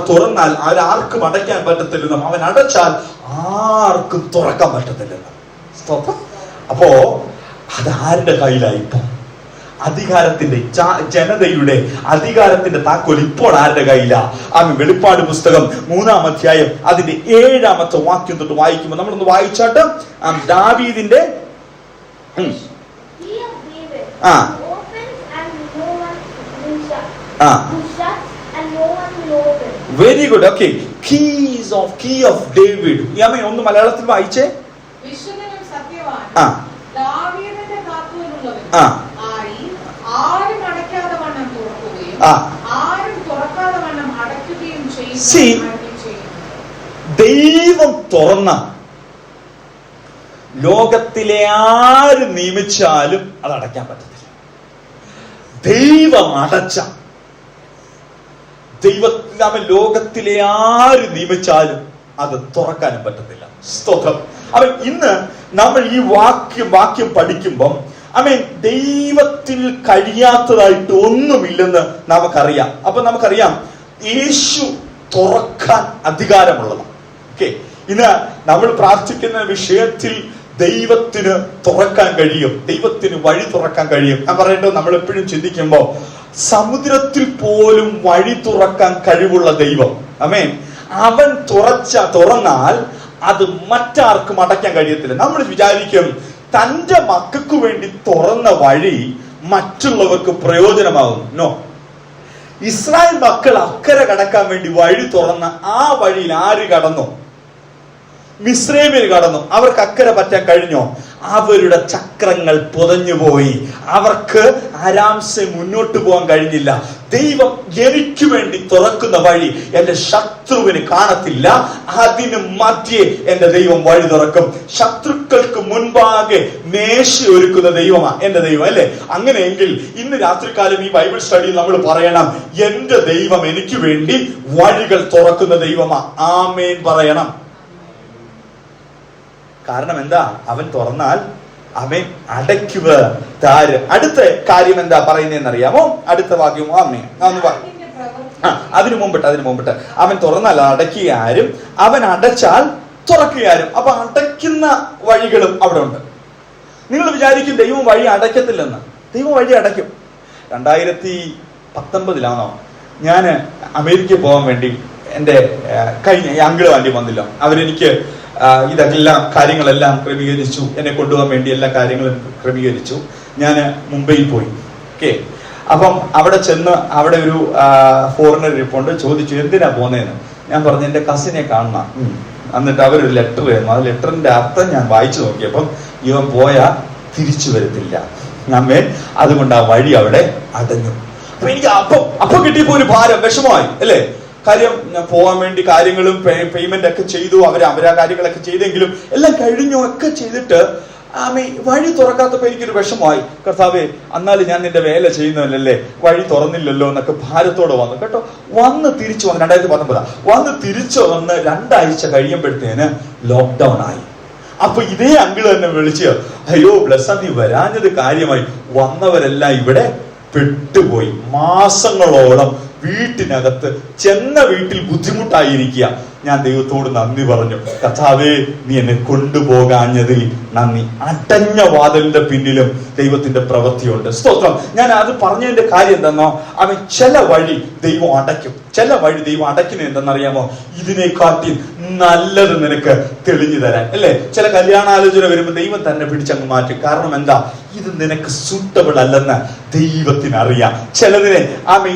തുറന്നാൽ ആർക്കും അടയ്ക്കാൻ പറ്റത്തില്ലെന്നും, അവൻ അടച്ചാൽ ആർക്കും തുറക്കാൻ പറ്റത്തില്ലെന്നും. അപ്പോ അതാരുടെ കയ്യിലായി? ഇപ്പം അധികാരത്തിന്റെ, ജനതയുടെ അധികാരത്തിന്റെ താക്കോൽ ഇപ്പോൾ ആരുടെ കയ്യിലാ? വെളിപ്പാട് പുസ്തകം 3-ാം അധ്യായം അതിന്റെ 7ാമത്തെ വാക്യം തൊട്ട് വായിക്കുമ്പോൾ നമ്മളൊന്ന് വായിച്ചാട്ട്, ദാവീദിന്റെ very good. Okay, key of David. ഒന്ന് മലയാളത്തിൽ വായിച്ചേ. ദൈവം തുറന്ന ലോകത്തിലെ ആര് നിയമിച്ചാലും അത് അടയ്ക്കാൻ പറ്റത്തില്ല. ദൈവം അടച്ച ലോകത്തിലെ ആര് നിയമിച്ചാലും അത് തുറക്കാനും പറ്റത്തില്ല. സ്തോത്രം. അവൻ ഇന്ന് നമ്മൾ ഈ വാക്യം പഠിക്കുമ്പം ദൈവത്തിൽ കഴിയാത്തതായിട്ട് ഒന്നുമില്ലെന്ന് നമുക്കറിയാം. അപ്പൊ നമുക്കറിയാം യേശു തുറക്കാൻ അധികാരമുള്ളതാണ്. ഓക്കെ, ഇന്ന് നമ്മൾ പ്രാർത്ഥിക്കുന്ന വിഷയത്തിൽ ദൈവത്തിന് തുറക്കാൻ കഴിയും, ദൈവത്തിന് വഴി തുറക്കാൻ കഴിയും. ഞാൻ പറയട്ടെ, നമ്മൾ എപ്പോഴും ചിന്തിക്കുമ്പോ സമുദ്രത്തിൽ പോലും വഴി തുറക്കാൻ കഴിവുള്ള ദൈവം, ആമേൻ, അവൻ തുറന്നാൽ അത് മറ്റാർക്കും അടയ്ക്കാൻ കഴിയത്തില്ല. നമ്മൾ വിചാരിക്കും തന്റെ മക്കൾക്ക് വേണ്ടി തുറന്ന വഴി മറ്റുള്ളവർക്ക് പ്രയോജനമാകും. നോ, ഇസ്രായേൽ മക്കൾ അക്കരെ കടക്കാൻ വേണ്ടി വഴി തുറന്ന ആ വഴിയിൽ ആര് കടന്നു? മിസ്രൈമിൽ കടന്നു. അവർക്ക് അക്കരെ പറ്റാൻ കഴിഞ്ഞോ? അവരുടെ ചക്രങ്ങൾ പുതഞ്ഞുപോയി. അവർക്ക് ആരാംസെ മുന്നോട്ട് പോകാൻ കഴിഞ്ഞില്ല. ദൈവം എനിക്ക് വേണ്ടി തുറക്കുന്ന വഴി എന്റെ ശത്രുവിന് കാണത്തില്ല, അതിന് മധ്യേ എന്റെ ദൈവം വഴി തുറക്കും. ശത്രുക്കൾക്ക് മുൻപാകെ മേശ ഒരുക്കുന്ന ദൈവമാണ് എന്റെ ദൈവം, അല്ലെ? അങ്ങനെയെങ്കിൽ ഇന്ന് രാത്രികാലം ഈ ബൈബിൾ സ്റ്റഡിയിൽ നമ്മൾ പറയണം, എന്റെ ദൈവം എനിക്ക് വേണ്ടി വഴികൾ തുറക്കുന്ന ദൈവമാണ്. ആമേൻ പറയണം. കാരണം എന്താ? അവൻ തുറന്നാൽ അവൻ അടയ്ക്കുക താര്. അടുത്ത കാര്യം എന്താ പറയുന്നതെന്നറിയാമോ? അടുത്ത വാക്യം അതിനു മുമ്പിട്ട് അവൻ തുറന്നാൽ അടയ്ക്കുക ആരും, അവൻ അടച്ചാൽ തുറക്കുക ആരും. അപ്പൊ അടയ്ക്കുന്ന വഴികളും അവിടെ ഉണ്ട്. നിങ്ങൾ വിചാരിക്കും ദൈവം വഴി അടയ്ക്കത്തില്ലെന്ന്. ദൈവം വഴി അടയ്ക്കും. 2019 ഞാൻ അമേരിക്കയിൽ പോകാൻ വേണ്ടി എൻ്റെ കഴിഞ്ഞ അങ്കിള് വണ്ടി വന്നില്ല. അവരെനിക്ക് ഇതെല്ലാം കാര്യങ്ങളെല്ലാം ക്രമീകരിച്ചു, എന്നെ കൊണ്ടുപോകാൻ വേണ്ടി എല്ലാ കാര്യങ്ങളും ക്രമീകരിച്ചു. ഞാൻ മുംബൈയിൽ പോയി. ഓക്കെ, അപ്പം അവിടെ ചെന്ന് അവിടെ ഒരു ഫോറിനർ ഇരിപ്പുണ്ട്. ചോദിച്ചു എന്തിനാ പോന്നേന്ന്. ഞാൻ പറഞ്ഞു എൻ്റെ കസിനെ കാണണം. എന്നിട്ട് അവരൊരു ലെറ്റർ തന്നു. ആ ലെറ്ററിന്റെ അർത്ഥം ഞാൻ വായിച്ചു നോക്കിയപ്പം ഇവൻ പോയാ തിരിച്ചു വരത്തില്ല, നമ്മെ അതുകൊണ്ട് ആ വഴി അവിടെ അടഞ്ഞു. അപ്പൊ എനിക്ക് അപ്പൊ കിട്ടിയപ്പോ ഒരു ഭാരം, വിഷമമായി, അല്ലേ? കാര്യം ഞാൻ പോകാൻ വേണ്ടി കാര്യങ്ങളും പേയ്മെന്റ് ഒക്കെ ചെയ്തു, അവരാ കാര്യങ്ങളൊക്കെ ചെയ്തെങ്കിലും എല്ലാം കഴിഞ്ഞു ഒക്കെ ചെയ്തിട്ട് വഴി തുറക്കാത്തപ്പോ എനിക്കൊരു വിഷമമായി. കർത്താവേ, എന്നാലും ഞാൻ നിന്റെ വേല ചെയ്യുന്നതല്ലേ, വഴി തുറന്നില്ലല്ലോ എന്നൊക്കെ ഭാരത്തോടെ വന്നു കേട്ടോ. തിരിച്ചു വന്ന് 2019 തിരിച്ചു വന്ന് 2 ആഴ്ച കഴിയുമ്പോഴത്തേന് ലോക്ക്ഡൌൺ ആയി. അപ്പൊ ഇതേ അങ്കിള് തന്നെ വിളിച്ച്, അയ്യോ ബ്ലസ്സ, നീ വരാഞ്ഞത് കാര്യമായി, വന്നവരെല്ലാം ഇവിടെ പെട്ടുപോയി. മാസങ്ങളോളം വീട്ടിനകത്ത് ചെന്ന വീട്ടിൽ ബുദ്ധിമുട്ടായിരിക്കുക. ഞാൻ ദൈവത്തോട് നന്ദി പറഞ്ഞു. കർത്താവേ, നീ എന്നെ കൊണ്ടുപോകാഞ്ഞതിൽ നന്ദി. അടഞ്ഞ വാതിലിന്റെ പിന്നിലും ദൈവത്തിന്റെ പ്രവൃത്തിയുണ്ട്. സ്തോത്രം. ഞാൻ അത് പറഞ്ഞതിന്റെ കാര്യം എന്താണോ, അവൻ ചില വഴി ദൈവം അടയ്ക്കും. ചില വഴി ദൈവം അടയ്ക്കുന്നത് എന്തെന്നറിയാമോ? ഇതിനെക്കാട്ടി നല്ലത് നിനക്ക് തെളിഞ്ഞു തരാൻ, അല്ലെ? ചില കല്യാണാലോചന വരുമ്പോൾ ദൈവം തന്നെ പിടിച്ചങ്ങ് മാറ്റും. കാരണം എന്താ? ഇത് നിനക്ക് സൂട്ടബിൾ അല്ലെന്ന് ദൈവത്തിന് അറിയാം. ചിലതിനെ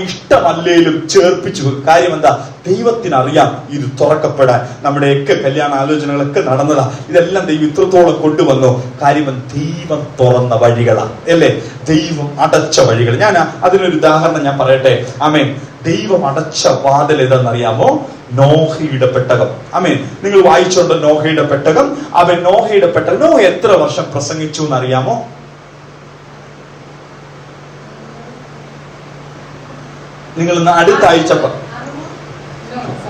ഇഷ്ടമല്ലേലും ചേർപ്പിച്ചു. കാര്യം എന്താ? ദൈവത്തിനറിയാം ഇത് തുറക്കപ്പെടാൻ. നമ്മുടെയൊക്കെ കല്യാണ ആലോചനകളൊക്കെ നടന്നതാ. ഇതെല്ലാം ദൈവം ഇത്രത്തോളം കൊണ്ടുവന്നു. കാര്യം ദൈവം തുറന്ന വഴികളാ, അല്ലേ? ദൈവം അടച്ച വഴികൾ. ഞാൻ അതിനൊരു ഉദാഹരണം ഞാൻ പറയട്ടെ. ആമേൻ. ദൈവം അടച്ച വാതിൽ ഏതെന്നറിയാമോ? നോഹയുടെ പെട്ടകം. ആമേൻ. നിങ്ങൾ വായിച്ചോണ്ട് നോഹയുടെ പെട്ടകം. നോഹയുടെ പെട്ടകം. നോഹ എത്ര വർഷം പ്രസംഗിച്ചു എന്നറിയാമോ? നിങ്ങൾ അടുത്ത ആഴ്ച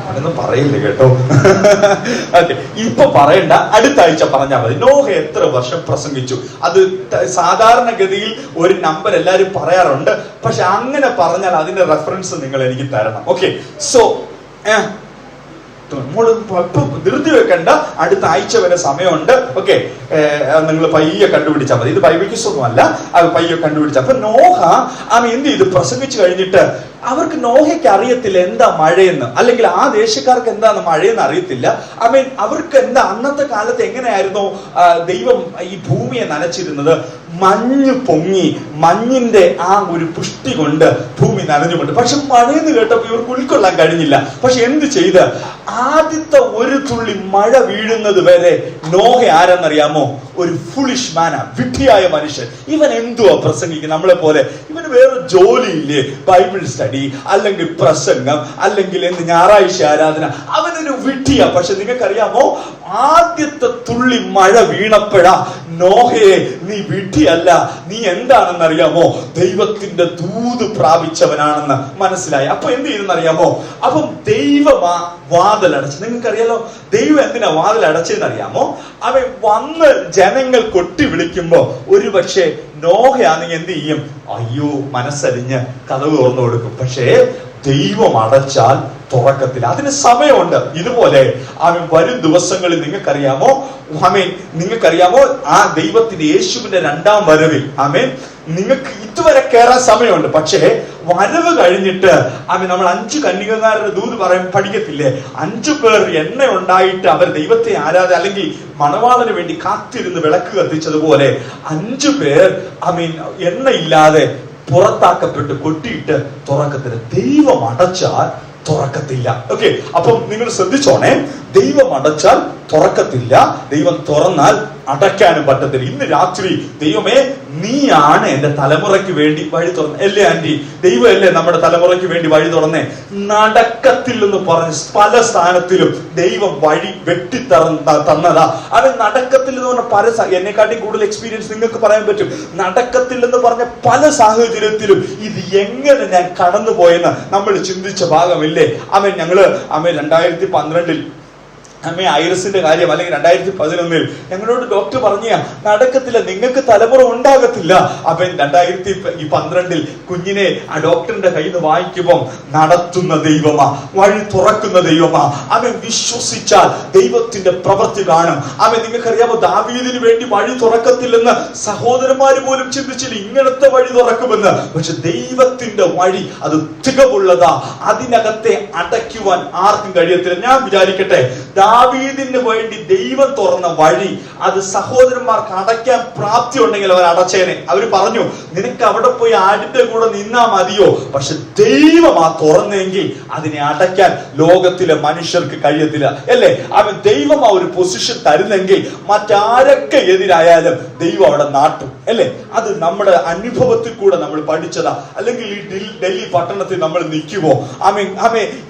അതൊന്നും പറയില്ല കേട്ടോ. അതെ, ഇപ്പൊ പറയണ്ട, അടുത്ത ആഴ്ച പറഞ്ഞാൽ മതി. നോഹ എത്ര വർഷം പ്രസംഗിച്ചു? അത് സാധാരണഗതിയിൽ ഒരു നമ്പർ എല്ലാരും പറയാറുണ്ട്. പക്ഷെ അങ്ങനെ പറഞ്ഞാൽ അതിന്റെ റെഫറൻസ് നിങ്ങൾ എനിക്ക് തരണം. ഓക്കെ, സോ ധൃതി വെക്കണ്ട, അടുത്ത ആഴ്ച വരെ സമയമുണ്ട്. ഓക്കെ, നിങ്ങൾ പയ്യെ കണ്ടുപിടിച്ചാൽ മതി. ഇത് ബൈബിൾ ക്വിസ് ഒന്നും അല്ല, അത് പയ്യെ കണ്ടുപിടിച്ചാൽ. അപ്പൊ നോഹ എന്ത് ചെയ്തു? പ്രസംഗിച്ചു കഴിഞ്ഞിട്ട് അവർക്ക് നോഹയ്ക്ക് അറിയത്തില്ല എന്താ മഴയെന്ന്, അല്ലെങ്കിൽ ആ ദേശക്കാർക്ക് എന്താണ് മഴയെന്ന് അറിയത്തില്ല. അവർക്ക് എന്താ അന്നത്തെ കാലത്ത് എങ്ങനെയായിരുന്നു ദൈവം ഈ ഭൂമിയെ നനച്ചിരുന്നത്? മഞ്ഞ് പൊങ്ങി, മഞ്ഞിന്റെ ആ ഒരു പുഷ്ടി കൊണ്ട് ഭൂമി നനഞ്ഞുകൊണ്ട്. പക്ഷെ മഴയെന്ന് കേട്ടപ്പോൾ ഇവർക്ക് ഉൾക്കൊള്ളാൻ കഴിഞ്ഞില്ല. പക്ഷെ എന്ത് ചെയ്ത്? ആദ്യത്തെ ഒരു തുള്ളി മഴ വീഴുന്നത് വരെ നോഹ ആരെന്നറിയാമോ? ഒരു ഫുളിഷ് മാന, വിഡ്ഢിയായ മനുഷ്യൻ. ഇവൻ എന്തുവാ പ്രസംഗിക്കും? നമ്മളെ പോലെ ഇവന് വേറെ ജോലിയില്ലേ? ബൈബിൾ സ്റ്റഡി, അല്ലെങ്കിൽ പ്രസംഗം, അല്ലെങ്കിൽ ഞായറാഴ്ച ആരാധന. അവനൊരു വിഡ്ഢിയാ. പക്ഷെ നിങ്ങൾക്കറിയാമോ, ആദ്യത്തെ തുള്ളി മഴ വീണപ്പോഴാ നോഹയെ, നീ വിഡ്ഢിയല്ല, നീ എന്താണെന്നറിയാമോ? ദൈവത്തിന്റെ ദൂത് പ്രാപിച്ചവനാണെന്ന് മനസ്സിലായി. അപ്പൊ എന്ത് ചെയ്തെന്നറിയാമോ? അപ്പം ദൈവമാ വാതിലടച്ച്. നിങ്ങൾക്കറിയാലോ ദൈവം എന്തിനാ വാതിലടച്ചെന്നറിയാമോ? അവൻ വന്ന് ജനങ്ങൾ കൊട്ടി വിളിക്കുമ്പോ ഒരു പക്ഷേ നോഹയാണെങ്കിൽ എന്ത് ചെയ്യും? അയ്യോ, മനസ്സരിഞ്ഞ് കതവ് തുറന്നു കൊടുക്കും. പക്ഷേ ദൈവം അടച്ചാൽ തുറക്കത്തില്ല. അതിന് സമയമുണ്ട്. ഇതുപോലെ ആമേൻ വരും ദിവസങ്ങളിൽ നിങ്ങൾക്കറിയാമോ ആ ദൈവത്തിന്റെ യേശുവിന്റെ രണ്ടാം വരവിൽ ആമേൻ നിങ്ങൾക്ക് ഇതുവരെ കയറാൻ സമയമുണ്ട്. പക്ഷേ വരവ് കഴിഞ്ഞിട്ട് നമ്മൾ 5 കന്യകമാരുടെ ദൂത് പഠിക്കത്തില്ലേ? 5 പേർ എണ്ണ ഉണ്ടായിട്ട് അവർ ദൈവത്തെ അല്ലെങ്കിൽ മണവാളന് വേണ്ടി കാത്തിരുന്ന് വിളക്ക് കത്തിച്ചതുപോലെ 5 പേർ എണ്ണയില്ലാതെ പുറത്താക്കപ്പെട്ട് കൊട്ടിയിട്ട് തുറക്കത്തില്ല. ദൈവം അടച്ചാൽ തുറക്കത്തില്ല. ഓക്കെ, അപ്പം നിങ്ങൾ ശ്രദ്ധിച്ചോണേ, ദൈവം അടച്ചാൽ തുറക്കത്തില്ല, ദൈവം തുറന്നാൽ അടയ്ക്കാനും പറ്റത്തില്ല. ഇന്ന് രാത്രി ദൈവമേ നീയാണ് എന്റെ തലമുറയ്ക്ക് വേണ്ടി വഴി തുറന്ന അല്ലേ ആന്റി? ദൈവമല്ലേ നമ്മുടെ തലമുറയ്ക്ക് വേണ്ടി വഴി തുറന്നേ? നടക്കത്തില്ലെന്ന് പറഞ്ഞ് പല സ്ഥാനത്തിലും ദൈവം വഴി തന്നതാ. അത് നടക്കത്തില്ലെന്ന് പറഞ്ഞ എന്നെക്കാട്ടി കൂടുതൽ എക്സ്പീരിയൻസ് നിങ്ങൾക്ക് പറയാൻ പറ്റും. നടക്കത്തില്ലെന്ന് പറഞ്ഞ പല സാഹചര്യത്തിലും ഇത് എങ്ങനെ ഞാൻ കടന്നുപോയെന്ന് നമ്മൾ ചിന്തിച്ച ഭാഗമില്ലേ? ഞങ്ങള് 2012 ഐറിസിന്റെ കാര്യം അല്ലെങ്കിൽ 2011 ഞങ്ങളോട് ഡോക്ടർ പറഞ്ഞ നടക്കത്തില്ല, നിങ്ങൾക്ക് തലമുറ ഉണ്ടാകത്തില്ല. 2012 കുഞ്ഞിനെ ആ ഡോക്ടറിന്റെ കയ്യിൽ നിന്ന് വാങ്ങിക്കുമ്പോൾ നടത്തുന്ന ദൈവമാ, വഴി തുറക്കുന്ന ദൈവമാ. വിശ്വസിച്ചാൽ ദൈവത്തിന്റെ പ്രവൃത്തി കാണും. നിങ്ങൾക്കറിയാമോ, ദാവീദിന് വേണ്ടി വഴി തുറക്കത്തില്ലെന്ന് സഹോദരന്മാര് പോലും ചിന്തിച്ചില്ല, ഇങ്ങനത്തെ വഴി തുറക്കുമെന്ന്. പക്ഷെ ദൈവത്തിന്റെ വഴി അത് തികവുള്ളതാ, അതിനകത്തെ അടയ്ക്കുവാൻ ആർക്കും കഴിയത്തില്ല. ഞാൻ വിചാരിക്കട്ടെ, ദാവീദിന് വേണ്ടി ദൈവം തുറന്ന വഴി അത് സഹോദരന്മാർക്ക് അടയ്ക്കാൻ പ്രാപ്തി ഉണ്ടെങ്കിൽ അവർ അടച്ചേനെ. അവര് പറഞ്ഞു, നിനക്ക് അവിടെ പോയി ആടിന്റെ കൂടെ നിന്നാ മതിയോ? പക്ഷെ ദൈവം തുറന്നെങ്കിൽ അതിനെ അടയ്ക്കാൻ ലോകത്തിലെ മനുഷ്യർക്ക് കഴിയത്തില്ല, അല്ലേ? ദൈവം ഒരു പൊസിഷൻ തരുന്നെങ്കിൽ മറ്റാരൊക്കെ എതിരായാലും ദൈവം അവിടെ നാട്ടും, അല്ലേ? അത് നമ്മുടെ അനുഭവത്തിൽ കൂടെ നമ്മൾ പഠിച്ചതാ. അല്ലെങ്കിൽ ഈ ഡൽഹി പട്ടണത്തിൽ നമ്മൾ നിൽക്കുമോ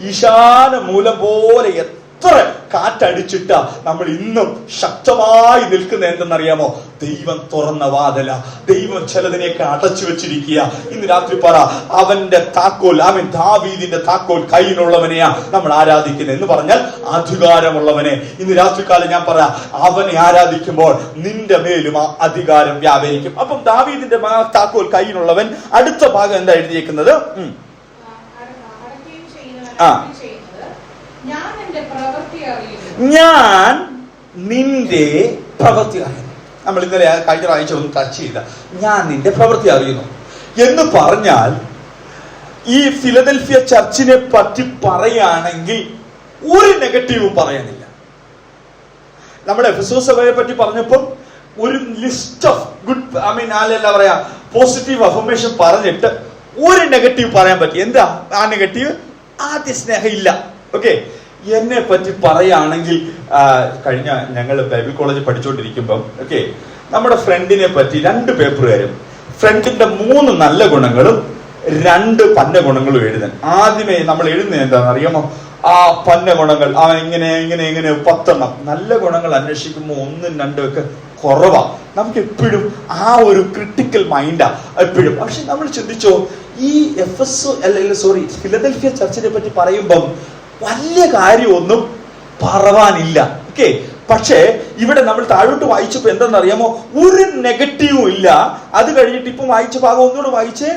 ഈശാന മൂലം പോലെ എത്ര കാറ്റടിച്ചിട്ട നമ്മൾ ഇന്നും ശക്തമായി നിൽക്കുന്ന എന്തെന്നറിയാമോ? ദൈവം തുറന്ന വാതില. ദൈവം ചിലതിനെയൊക്കെ അടച്ചു വെച്ചിരിക്കുക. ഇന്ന് രാത്രി പറ, അവന്റെ താക്കോൽ, ദാവീദിന്റെ താക്കോൽ കയ്യിലുള്ളവനെയാ നമ്മൾ ആരാധിക്കുന്നത് എന്ന് പറഞ്ഞാൽ അധികാരമുള്ളവനെ. ഇന്ന് രാത്രികാലം ഞാൻ പറയാം, അവനെ ആരാധിക്കുമ്പോൾ നിന്റെ മേലും ആ അധികാരം വ്യാപരിക്കും. അപ്പം ദാവീദിന്റെ താക്കോൽ കയ്യിലുള്ളവൻ. അടുത്ത ഭാഗം എന്താ എഴുതിയിരിക്കുന്നത്? ഞാൻ നിന്റെ പ്രവൃത്തി അറിയുന്നു. നമ്മൾ ഇന്നലെ കഴിഞ്ഞ ആഴ്ച ഒന്ന് ടച്ച് ചെയ്ത ഞാൻ നിന്റെ പ്രവൃത്തി അറിയുന്നു എന്ന് പറഞ്ഞാൽ, ഈ ഫിലദൽഫിയ ചർച്ചിനെ പറ്റി പറയുകയാണെങ്കിൽ ഒരു നെഗറ്റീവും പറയാനില്ല. നമ്മുടെ എഫെസോസ് സഭയെ പറ്റി പറഞ്ഞപ്പോൾ ഒരു ലിസ്റ്റ് ഓഫ് ഗുഡ് എന്താ പറയാ, പോസിറ്റീവ് അഫർമേഷൻ പറഞ്ഞിട്ട് ഒരു നെഗറ്റീവ് പറയാൻ പറ്റി. എന്താ ആ നെഗറ്റീവ്? ആദ്യ സ്നേഹം ഇല്ല. ഓക്കെ, എന്നെ പറ്റി പറയുകയാണെങ്കിൽ കഴിഞ്ഞ ഞങ്ങൾ ബൈബിൾ കോളേജിൽ പഠിച്ചുകൊണ്ടിരിക്കുമ്പം നമ്മുടെ ഫ്രണ്ടിനെ പറ്റി 2 പേപ്പർ തരും. ഫ്രണ്ടിന്റെ 3 നല്ല ഗുണങ്ങളും 2 പന്ന ഗുണങ്ങളും എഴുതാൻ. ആദ്യമേ നമ്മൾ എഴുതുന്നത് എന്താണെന്ന് അറിയാമോ? ആ പന്ന ഗുണങ്ങൾ അവൻ ഇങ്ങനെ 10 നല്ല ഗുണങ്ങൾ അന്വേഷിക്കുമ്പോൾ 1, 2 ഒക്കെ കുറവാ. നമുക്ക് എപ്പോഴും ആ ഒരു ക്രിട്ടിക്കൽ മൈൻഡാ എപ്പോഴും. പക്ഷെ നമ്മൾ ചിന്തിച്ചോ, ഈ ഫിലദൽഫിയ ചർച്ചിനെ പറ്റി പറയുമ്പം വലിയ കാര്യമൊന്നും പറവാനില്ല. ഓക്കെ, പക്ഷേ ഇവിടെ നമ്മൾ താഴോട്ട് വായിച്ചപ്പോ എന്താണെന്നറിയാമോ? ഒരു നെഗറ്റീവും ഇല്ല. അത് കഴിഞ്ഞിട്ട് ഇപ്പം വായിച്ച ഭാഗം ഒന്നുകൂടെ വായിച്ചേ.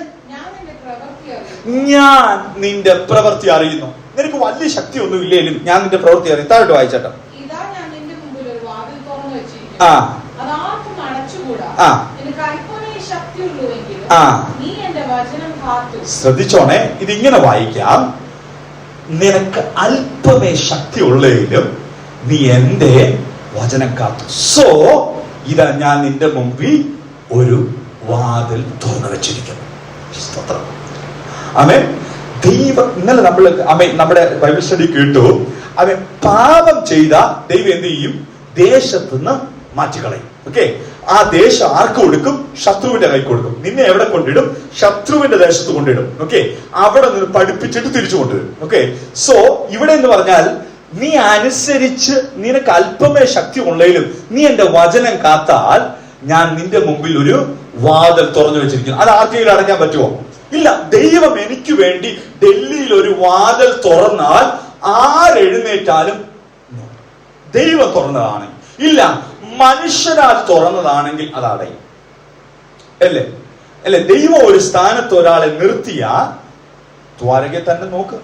ഞാൻ നിന്റെ പ്രവൃത്തി അറിയുന്നു. നിനക്ക് വലിയ ശക്തി ഒന്നും ഇല്ലേലും ഞാൻ നിന്റെ പ്രവൃത്തി അറിയും. താഴോട്ട് വായിച്ചേട്ടോ. ശ്രദ്ധിച്ചോണേ, ഇതിങ്ങനെ വായിക്കാം. നിനക്ക് അല്പമേ ശക്തി ഉള്ളെങ്കിലും നീ എന്റെ വചനം കാത്തു. സോ ഇതാ ഞാൻ നിന്റെ മുമ്പിൽ ഒരു വാതിൽ തുറന്നു വെച്ചിരിക്കുന്നു. ആമേൻ. ദൈവം ഇന്നലെ നമ്മുടെ ബൈബിൾ സ്റ്റഡി കേട്ടു. പാപം ചെയ്ത ദൈവം എന്ത് ചെയ്യും? ദേശത്തുനിന്ന് മാറ്റിക്കളയും. ഓക്കെ, ആ ദേശം ആർക്ക് കൊടുക്കും? ശത്രുവിന്റെ കൈ കൊടുക്കും. നിന്നെ എവിടെ കൊണ്ടിടും? ശത്രുവിന്റെ ദേശത്ത് കൊണ്ടിടും. ഓക്കെ, അവിടെ നിന്ന് പഠിപ്പിച്ചിട്ട് തിരിച്ചു കൊണ്ടുവരും. ഓക്കെ, സോ ഇവിടെ എന്ന് പറഞ്ഞാൽ നീ അനുസരിച്ച് നിനക്ക് അല്പമേ ശക്തി ഉള്ളതിലും നീ എന്റെ വചനം കാത്താൽ ഞാൻ നിന്റെ മുമ്പിൽ ഒരു വാതിൽ തുറന്നു വെച്ചിരിക്കുന്നു. അത് ആർക്കെങ്കിലും അടയ്ക്കാൻ പറ്റുമോ? ഇല്ല. ദൈവം എനിക്ക് വേണ്ടി ഡൽഹിയിൽ ഒരു വാതിൽ തുറന്നാൽ ആരെഴുന്നേറ്റാലും ദൈവം തുറന്നതാണ്. ഇല്ല, മനുഷ്യരാൽ തുറന്നതാണെങ്കിൽ അത് അടയും, അല്ലേ? ദൈവം ഒരു സ്ഥാനത്ത് ഒരാളെ നിർത്തിയാൽ ദ്വാരകയെ തന്നെ നോക്ക്.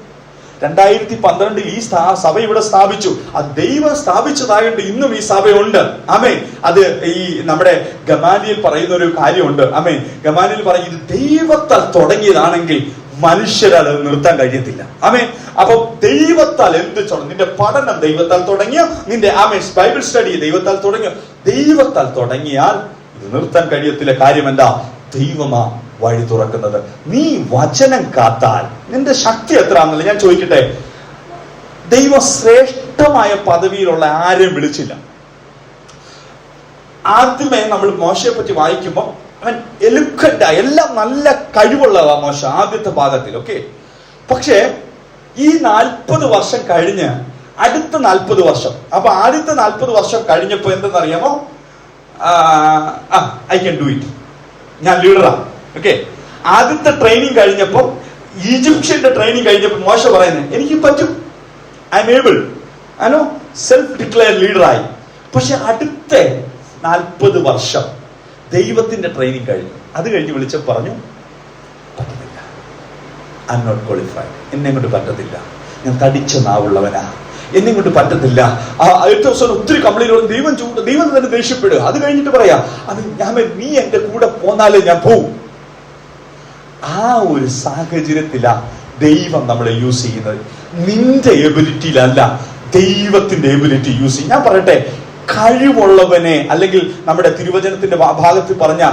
2012 ഈ സഭ ഇവിടെ സ്ഥാപിച്ചു. അത് ദൈവം സ്ഥാപിച്ചതായിട്ട് ഇന്നും ഈ സഭയുണ്ട്. ആമേൻ. അത് ഈ നമ്മുടെ ഗമാലിയൽ പറയുന്ന ഒരു കാര്യമുണ്ട്. ആമേൻ. ഗമാലിയൽ പറയും, ഇത് ദൈവത്താൽ തുടങ്ങിയതാണെങ്കിൽ മനുഷ്യരാൽ അത് നിർത്താൻ കഴിയത്തില്ല. ആമേൻ. അപ്പൊ ദൈവത്താൽ എന്ത് നിന്റെ പഠനം ദൈവത്താൽ തുടങ്ങിയ, നിന്റെ ബൈബിൾ സ്റ്റഡി ദൈവത്താൽ തുടങ്ങിയ, ദൈവത്താൽ തുടങ്ങിയാൽ ഇത് നിർത്താൻ കഴിയത്തില്ല. കാര്യം എന്താ? ദൈവമാ വഴി തുറക്കുന്നത്. നീ വചനം കാത്താൽ നിന്റെ ശക്തി എത്രയാണെന്നല്ല ഞാൻ ചോദിക്കട്ടെ. ദൈവം ശ്രേഷ്ഠമായ പദവിയിലുള്ള ആരെയും വിളിച്ചില്ല. ആദ്യമേ നമ്മൾ മോശയെ പറ്റി വായിക്കുമ്പോൾ അവൻ എലുക്കൻ്റ്, എല്ലാം നല്ല കഴിവുള്ളതാ മോശ ആദ്യത്തെ ഭാഗത്തിൽ. ഓക്കെ. പക്ഷേ ഈ 40 വർഷം കഴിഞ്ഞ് അടുത്ത 40 വർഷം, അപ്പൊ ആദ്യത്തെ 40 വർഷം കഴിഞ്ഞപ്പോ എന്തെന്നറിയാമോ? ഐ ക്യാൻ ഡു ഇറ്റ്, ഞാൻ ലീഡറാ. ഓക്കെ. ആദ്യത്തെ ട്രെയിനിങ് കഴിഞ്ഞപ്പോ, ഈജിപ്ഷ്യന്റെ ട്രെയിനിങ് കഴിഞ്ഞപ്പോ മോശ പറയുന്നത്, എനിക്ക് പറ്റും, ഐ എം ഏബിൾ, ആനോ സെൽഫ് ഡിക്ലെയർ ലീഡറായി. പക്ഷെ അടുത്ത 40 വർഷം ദൈവത്തിന്റെ ട്രെയിനിങ് കഴിഞ്ഞു. അത് കഴിഞ്ഞ് വിളിച്ച് പറഞ്ഞു, പറ്റത്തില്ല, ഐ എം നോട്ട് ക്വാളിഫൈഡ്, എന്നെ കൊണ്ട് പറ്റത്തില്ല, ഞാൻ തടിച്ച നാവുള്ളവനാ, എന്നെ കൊണ്ട് പറ്റത്തില്ല. ഏറ്റവും ദിവസം ഒത്തിരി കംപ്ലൈന്റ്, ദൈവം തന്നെ ദേഷ്യപ്പെടുക. അത് കഴിഞ്ഞിട്ട് പറയാ, അത് നീ എന്റെ കൂടെ പോന്നാലേ ഞാൻ പോവും. ആ ഒരു സാഹചര്യത്തിലാ ദൈവം നമ്മളെ യൂസ് ചെയ്യുന്നത്. നിന്റെ എബിലിറ്റിയിലല്ല, ദൈവത്തിന്റെ എബിലിറ്റി യൂസ് ചെയ്യും. ഞാൻ പറയട്ടെ, കഴിവുള്ളവനെ, അല്ലെങ്കിൽ നമ്മുടെ തിരുവചനത്തിന്റെ ഭാഗത്ത് പറഞ്ഞ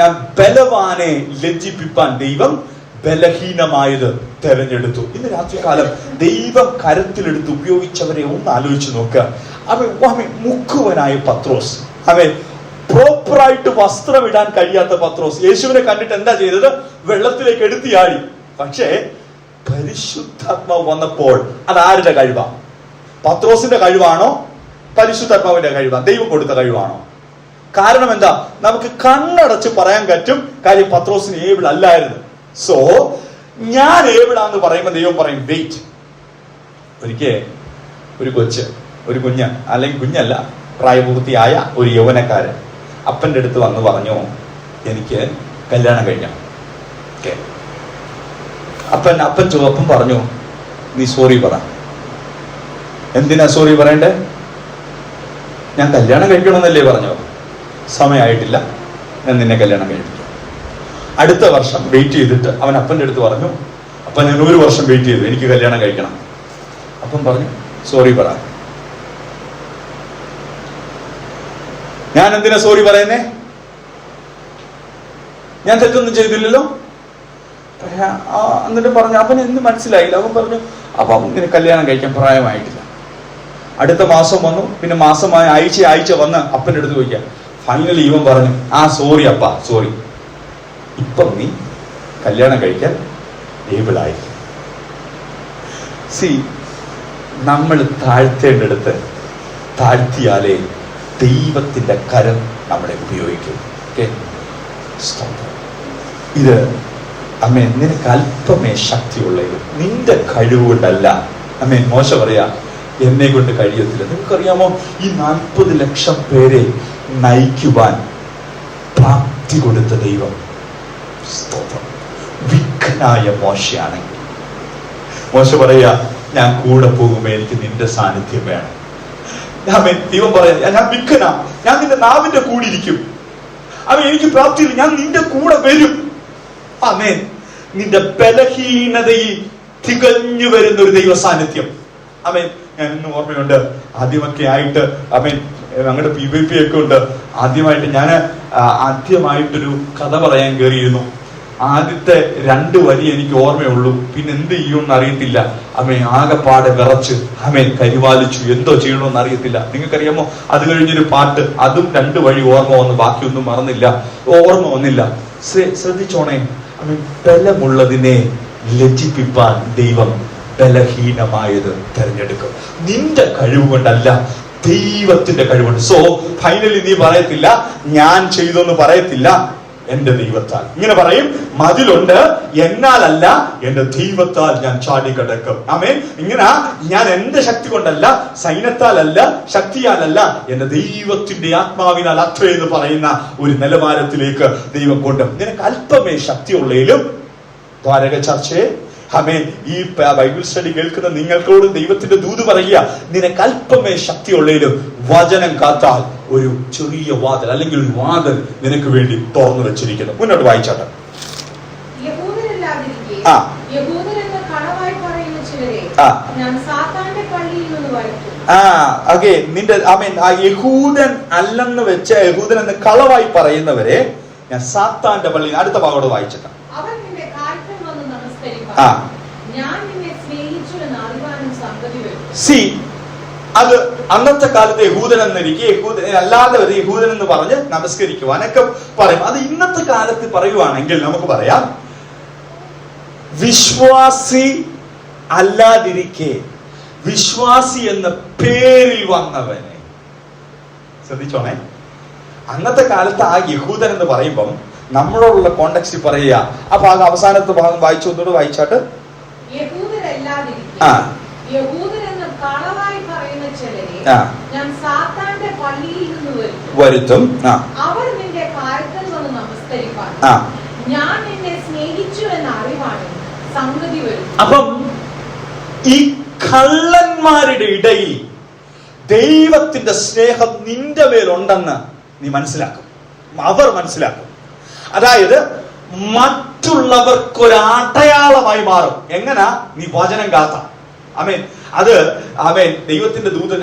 ഞാൻ ബലവാനെ ലജ്ജിപ്പിപ്പാൻ ദൈവം ബലഹീനമായത് തെരഞ്ഞെടുത്തു. ഇന്ന് രാത്രികാലം ദൈവം കരത്തിലെടുത്ത് ഉപയോഗിച്ചവരെ ഒന്ന് ആലോചിച്ച് നോക്കുക. മുക്കുവനായ പത്രോസ്, പ്രോപ്പറായിട്ട് വസ്ത്രം ഇടാൻ കഴിയാത്ത പത്രോസ് യേശുവിനെ കണ്ടിട്ട് എന്താ ചെയ്തത്? വെള്ളത്തിലേക്ക് എടുത്തിയാടി. പക്ഷേ പരിശുദ്ധാത്മാവ് വന്നപ്പോൾ അത് ആരുടെ കഴിവാ? പത്രോസിന്റെ കഴിവാണോ പരിശുദ്ധാത്മാവിന്റെ കഴിവാ? ദൈവം കൊടുത്ത കഴിവാണോ? കാരണം എന്താ? നമുക്ക് കണ്ണടച്ച് പറയാൻ പറ്റും, കാര്യം പത്രോസിന് ഏബിൾ അല്ലായിരുന്നു. സോ ഞാൻ ഏബിളാന്ന് പറയുമ്പോൾ ദൈവം പറയും വെയിറ്റ്. ഒരിക്കൽ ഒരു കുഞ്ഞ്, അല്ലെങ്കിൽ കുഞ്ഞല്ല, പ്രായപൂർത്തിയായ ഒരു യൗവനക്കാരൻ അപ്പന്റെ അടുത്ത് വന്ന് പറഞ്ഞു, എനിക്ക് കല്യാണം കഴിക്കണം. ഓക്കെ. അപ്പൻ പറഞ്ഞു, നീ സോറി പറ. എന്തിനാ സോറി പറയണ്ടേ? ഞാൻ കല്യാണം കഴിക്കണമെന്നല്ലേ പറഞ്ഞു. സമയമായിട്ടില്ല, ഞാൻ നിന്നെ കല്യാണം കഴിപ്പിക്കും. അടുത്ത വർഷം വെയിറ്റ് ചെയ്തിട്ട് അവൻ അപ്പന്റെ അടുത്ത് പറഞ്ഞു, അപ്പൻ ഞാൻ 1 വർഷം വെയിറ്റ് ചെയ്തു, എനിക്ക് കല്യാണം കഴിക്കണം. അപ്പം പറഞ്ഞു, സോറി പറ. ഞാൻ എന്തിനാ സോറി പറയുന്നേ? ഞാൻ തെറ്റൊന്നും ചെയ്തില്ലല്ലോ. എന്നിട്ട് പറഞ്ഞു, അവൻ എന്ത് മനസ്സിലായില്ല. അവൻ പറഞ്ഞു, അപ്പം നിനക്ക് കല്യാണം കഴിക്കാൻ പ്രായമായിട്ടില്ല. അടുത്ത മാസം വന്നു, പിന്നെ മാസമായ ആഴ്ച വന്ന് അപ്പൻ്റെ അടുത്ത് ചോദിക്കാം. ഫൈനലി ഇവൻ പറഞ്ഞു, സോറി അപ്പ, സോറി, ഇപ്പം നീ കല്യാണം കഴിക്കാൻ ഏബിളായി. സി, നമ്മൾ താഴ്ത്തേണ്ടടുത്ത് താഴ്ത്തിയാലേ ദൈവത്തിന്റെ കരം നമ്മളെ ഉപയോഗിക്കും. ഇത് നിനക്ക് അല്പമേ ശക്തിയുള്ളൂ, നിന്റെ കഴിവുകൊണ്ടല്ല. മോശ പറയാ, എന്നെ കൊണ്ട് കഴിയത്തില്ല. നിങ്ങൾക്കറിയാമോ, ഈ 40 ലക്ഷം പേരെ നയിക്കുവാൻ പ്രാപ്തി കൊടുത്ത ദൈവം വിഘ്നായ മോശയാണെങ്കിൽ, മോശ പറയാ, ഞാൻ കൂടെ പോകുമ്പോ എനിക്ക് നിന്റെ സാന്നിധ്യം വേണം. ദൈവം പറയാ, ഞാൻ വിഘ്നാ, ഞാൻ നിന്റെ നാവിന്റെ കൂടെ ഇരിക്കും. എനിക്ക് പ്രാപ്തിയില്ല, ഞാൻ നിന്റെ കൂടെ വരും. നിന്റെ ബലഹീനതയിൽ തികഞ്ഞു വരുന്ന ഒരു ദൈവ സാന്നിധ്യം. ഞാൻ ഇന്ന് ഓർമ്മയുണ്ട്, ആദ്യമൊക്കെ ആയിട്ട് ഞങ്ങളുടെ PVP ഒക്കെ ഉണ്ട്. ആദ്യമായിട്ടൊരു കഥ പറയാൻ കയറിയിരുന്നു. ആദ്യത്തെ 2 വരി എനിക്ക് ഓർമ്മയുള്ളൂ, പിന്നെ എന്ത് ചെയ്യുമെന്ന് അറിയത്തില്ല. ആകെപ്പാടെ വിറച്ച് കരിവാലിച്ചു, എന്തോ ചെയ്യണമെന്ന് അറിയത്തില്ല. നിങ്ങൾക്കറിയാമോ, അത് കഴിഞ്ഞൊരു പാട്ട്, അതും 2 വഴി ഓർമ്മ വന്നു, ബാക്കിയൊന്നും ഓർമ്മ വന്നില്ല. ശ്രദ്ധിച്ചോണേ, ബലമുള്ളതിനെ ലജ്ജിപ്പിപ്പാൻ ദൈവം ബലഹീനമായത് തെരഞ്ഞെടുക്കും. നിന്റെ കഴിവ് കൊണ്ടല്ല, ദൈവത്തിന്റെ കഴിവുണ്ട്. സോ ഫൈനലി നീ പറയത്തില്ല, ഞാൻ ചെയ്തെന്ന് പറയത്തില്ല, എന്റെ ദൈവത്താൽ. ഇങ്ങനെ പറയും, മതിലുണ്ട്, എന്നാലല്ല, എന്റെ ദൈവത്താൽ ഞാൻ ചാടിക്കടക്കും. ഇങ്ങനെ ഞാൻ എന്റെ ശക്തി കൊണ്ടല്ല, സൈന്യത്താലല്ല, ശക്തിയാലല്ല, എന്റെ ദൈവത്തിന്റെ ആത്മാവിനാൽ അത്രേ എന്ന് പറയുന്ന ഒരു നിലവാരത്തിലേക്ക് ദൈവം കൊണ്ട്. നിനക്ക് അല്പമേ ശക്തിയുള്ളതിലും ദ്വാരക ചർച്ചയെ ആമേൻ. ഈ ബൈബിൾ സ്റ്റഡി കേൾക്കുന്ന നിങ്ങൾക്കോട് ദൈവത്തിന്റെ ദൂത് പറയുക, നിനക്ക് അല്പമേ ശക്തിയുള്ളതിലും വചനം കാത്താൽ ഒരു ചെറിയ വാതിൽ അല്ലെങ്കിൽ ഒരു വാതിൽ നിനക്ക് വേണ്ടി തുറന്നു വെച്ചിരിക്കുന്നു. മുന്നോട്ട് വായിച്ചാട്ടെ. നിന്റെ ആമേൻ, ആ യഹൂദൻ അല്ലെന്ന് വെച്ച യഹൂദൻ എന്ന് കളവായി പറയുന്നവരെ ഞാൻ സാത്താന്റെ പള്ളിയിൽ, അടുത്ത ഭാഗത്തോട് വായിച്ചിട്ടാ. സി, അത് അന്നത്തെ കാലത്ത് യഹൂദൻ എന്നിരിക്കെ യഹൂദൻ അല്ലാതെ വരെ യഹൂദൻ എന്ന് പറഞ്ഞ് നമസ്കരിക്കുവാനൊക്കെ പറയും. അത് ഇന്നത്തെ കാലത്ത് പറയുവാണെങ്കിൽ നമുക്ക് പറയാം, വിശ്വാസി അല്ലാതിരിക്കെ വിശ്വാസി എന്ന പേരിൽ വന്നവനെ. ശ്രദ്ധിച്ചോണേ, അന്നത്തെ കാലത്ത് ആ യഹൂദൻ എന്ന് പറയുമ്പം നമ്മളോടുള്ള കോണ്ടെക്സ്റ്റ് പറയുക. ആ ഭാഗം, അവസാനത്തെ ഭാഗം വായിച്ചു, ഒന്നുകൂടെ വായിച്ചാട്ട്. വരുത്തും. അപ്പം ഈ കള്ളന്മാരുടെ ഇടയിൽ ദൈവത്തിന്റെ സ്നേഹം നിന്റെ മേലുണ്ടെന്ന് നീ മനസ്സിലാക്കും, അവർ മനസ്സിലാക്കും. അതായത് മറ്റുള്ളവർക്കൊരടയാളമായി മാറും. എങ്ങനാ? നീ വചനം കാത്ത. ആമേൻ. അത് ആമേൻ, ദൈവത്തിന്റെ ദൂതൻ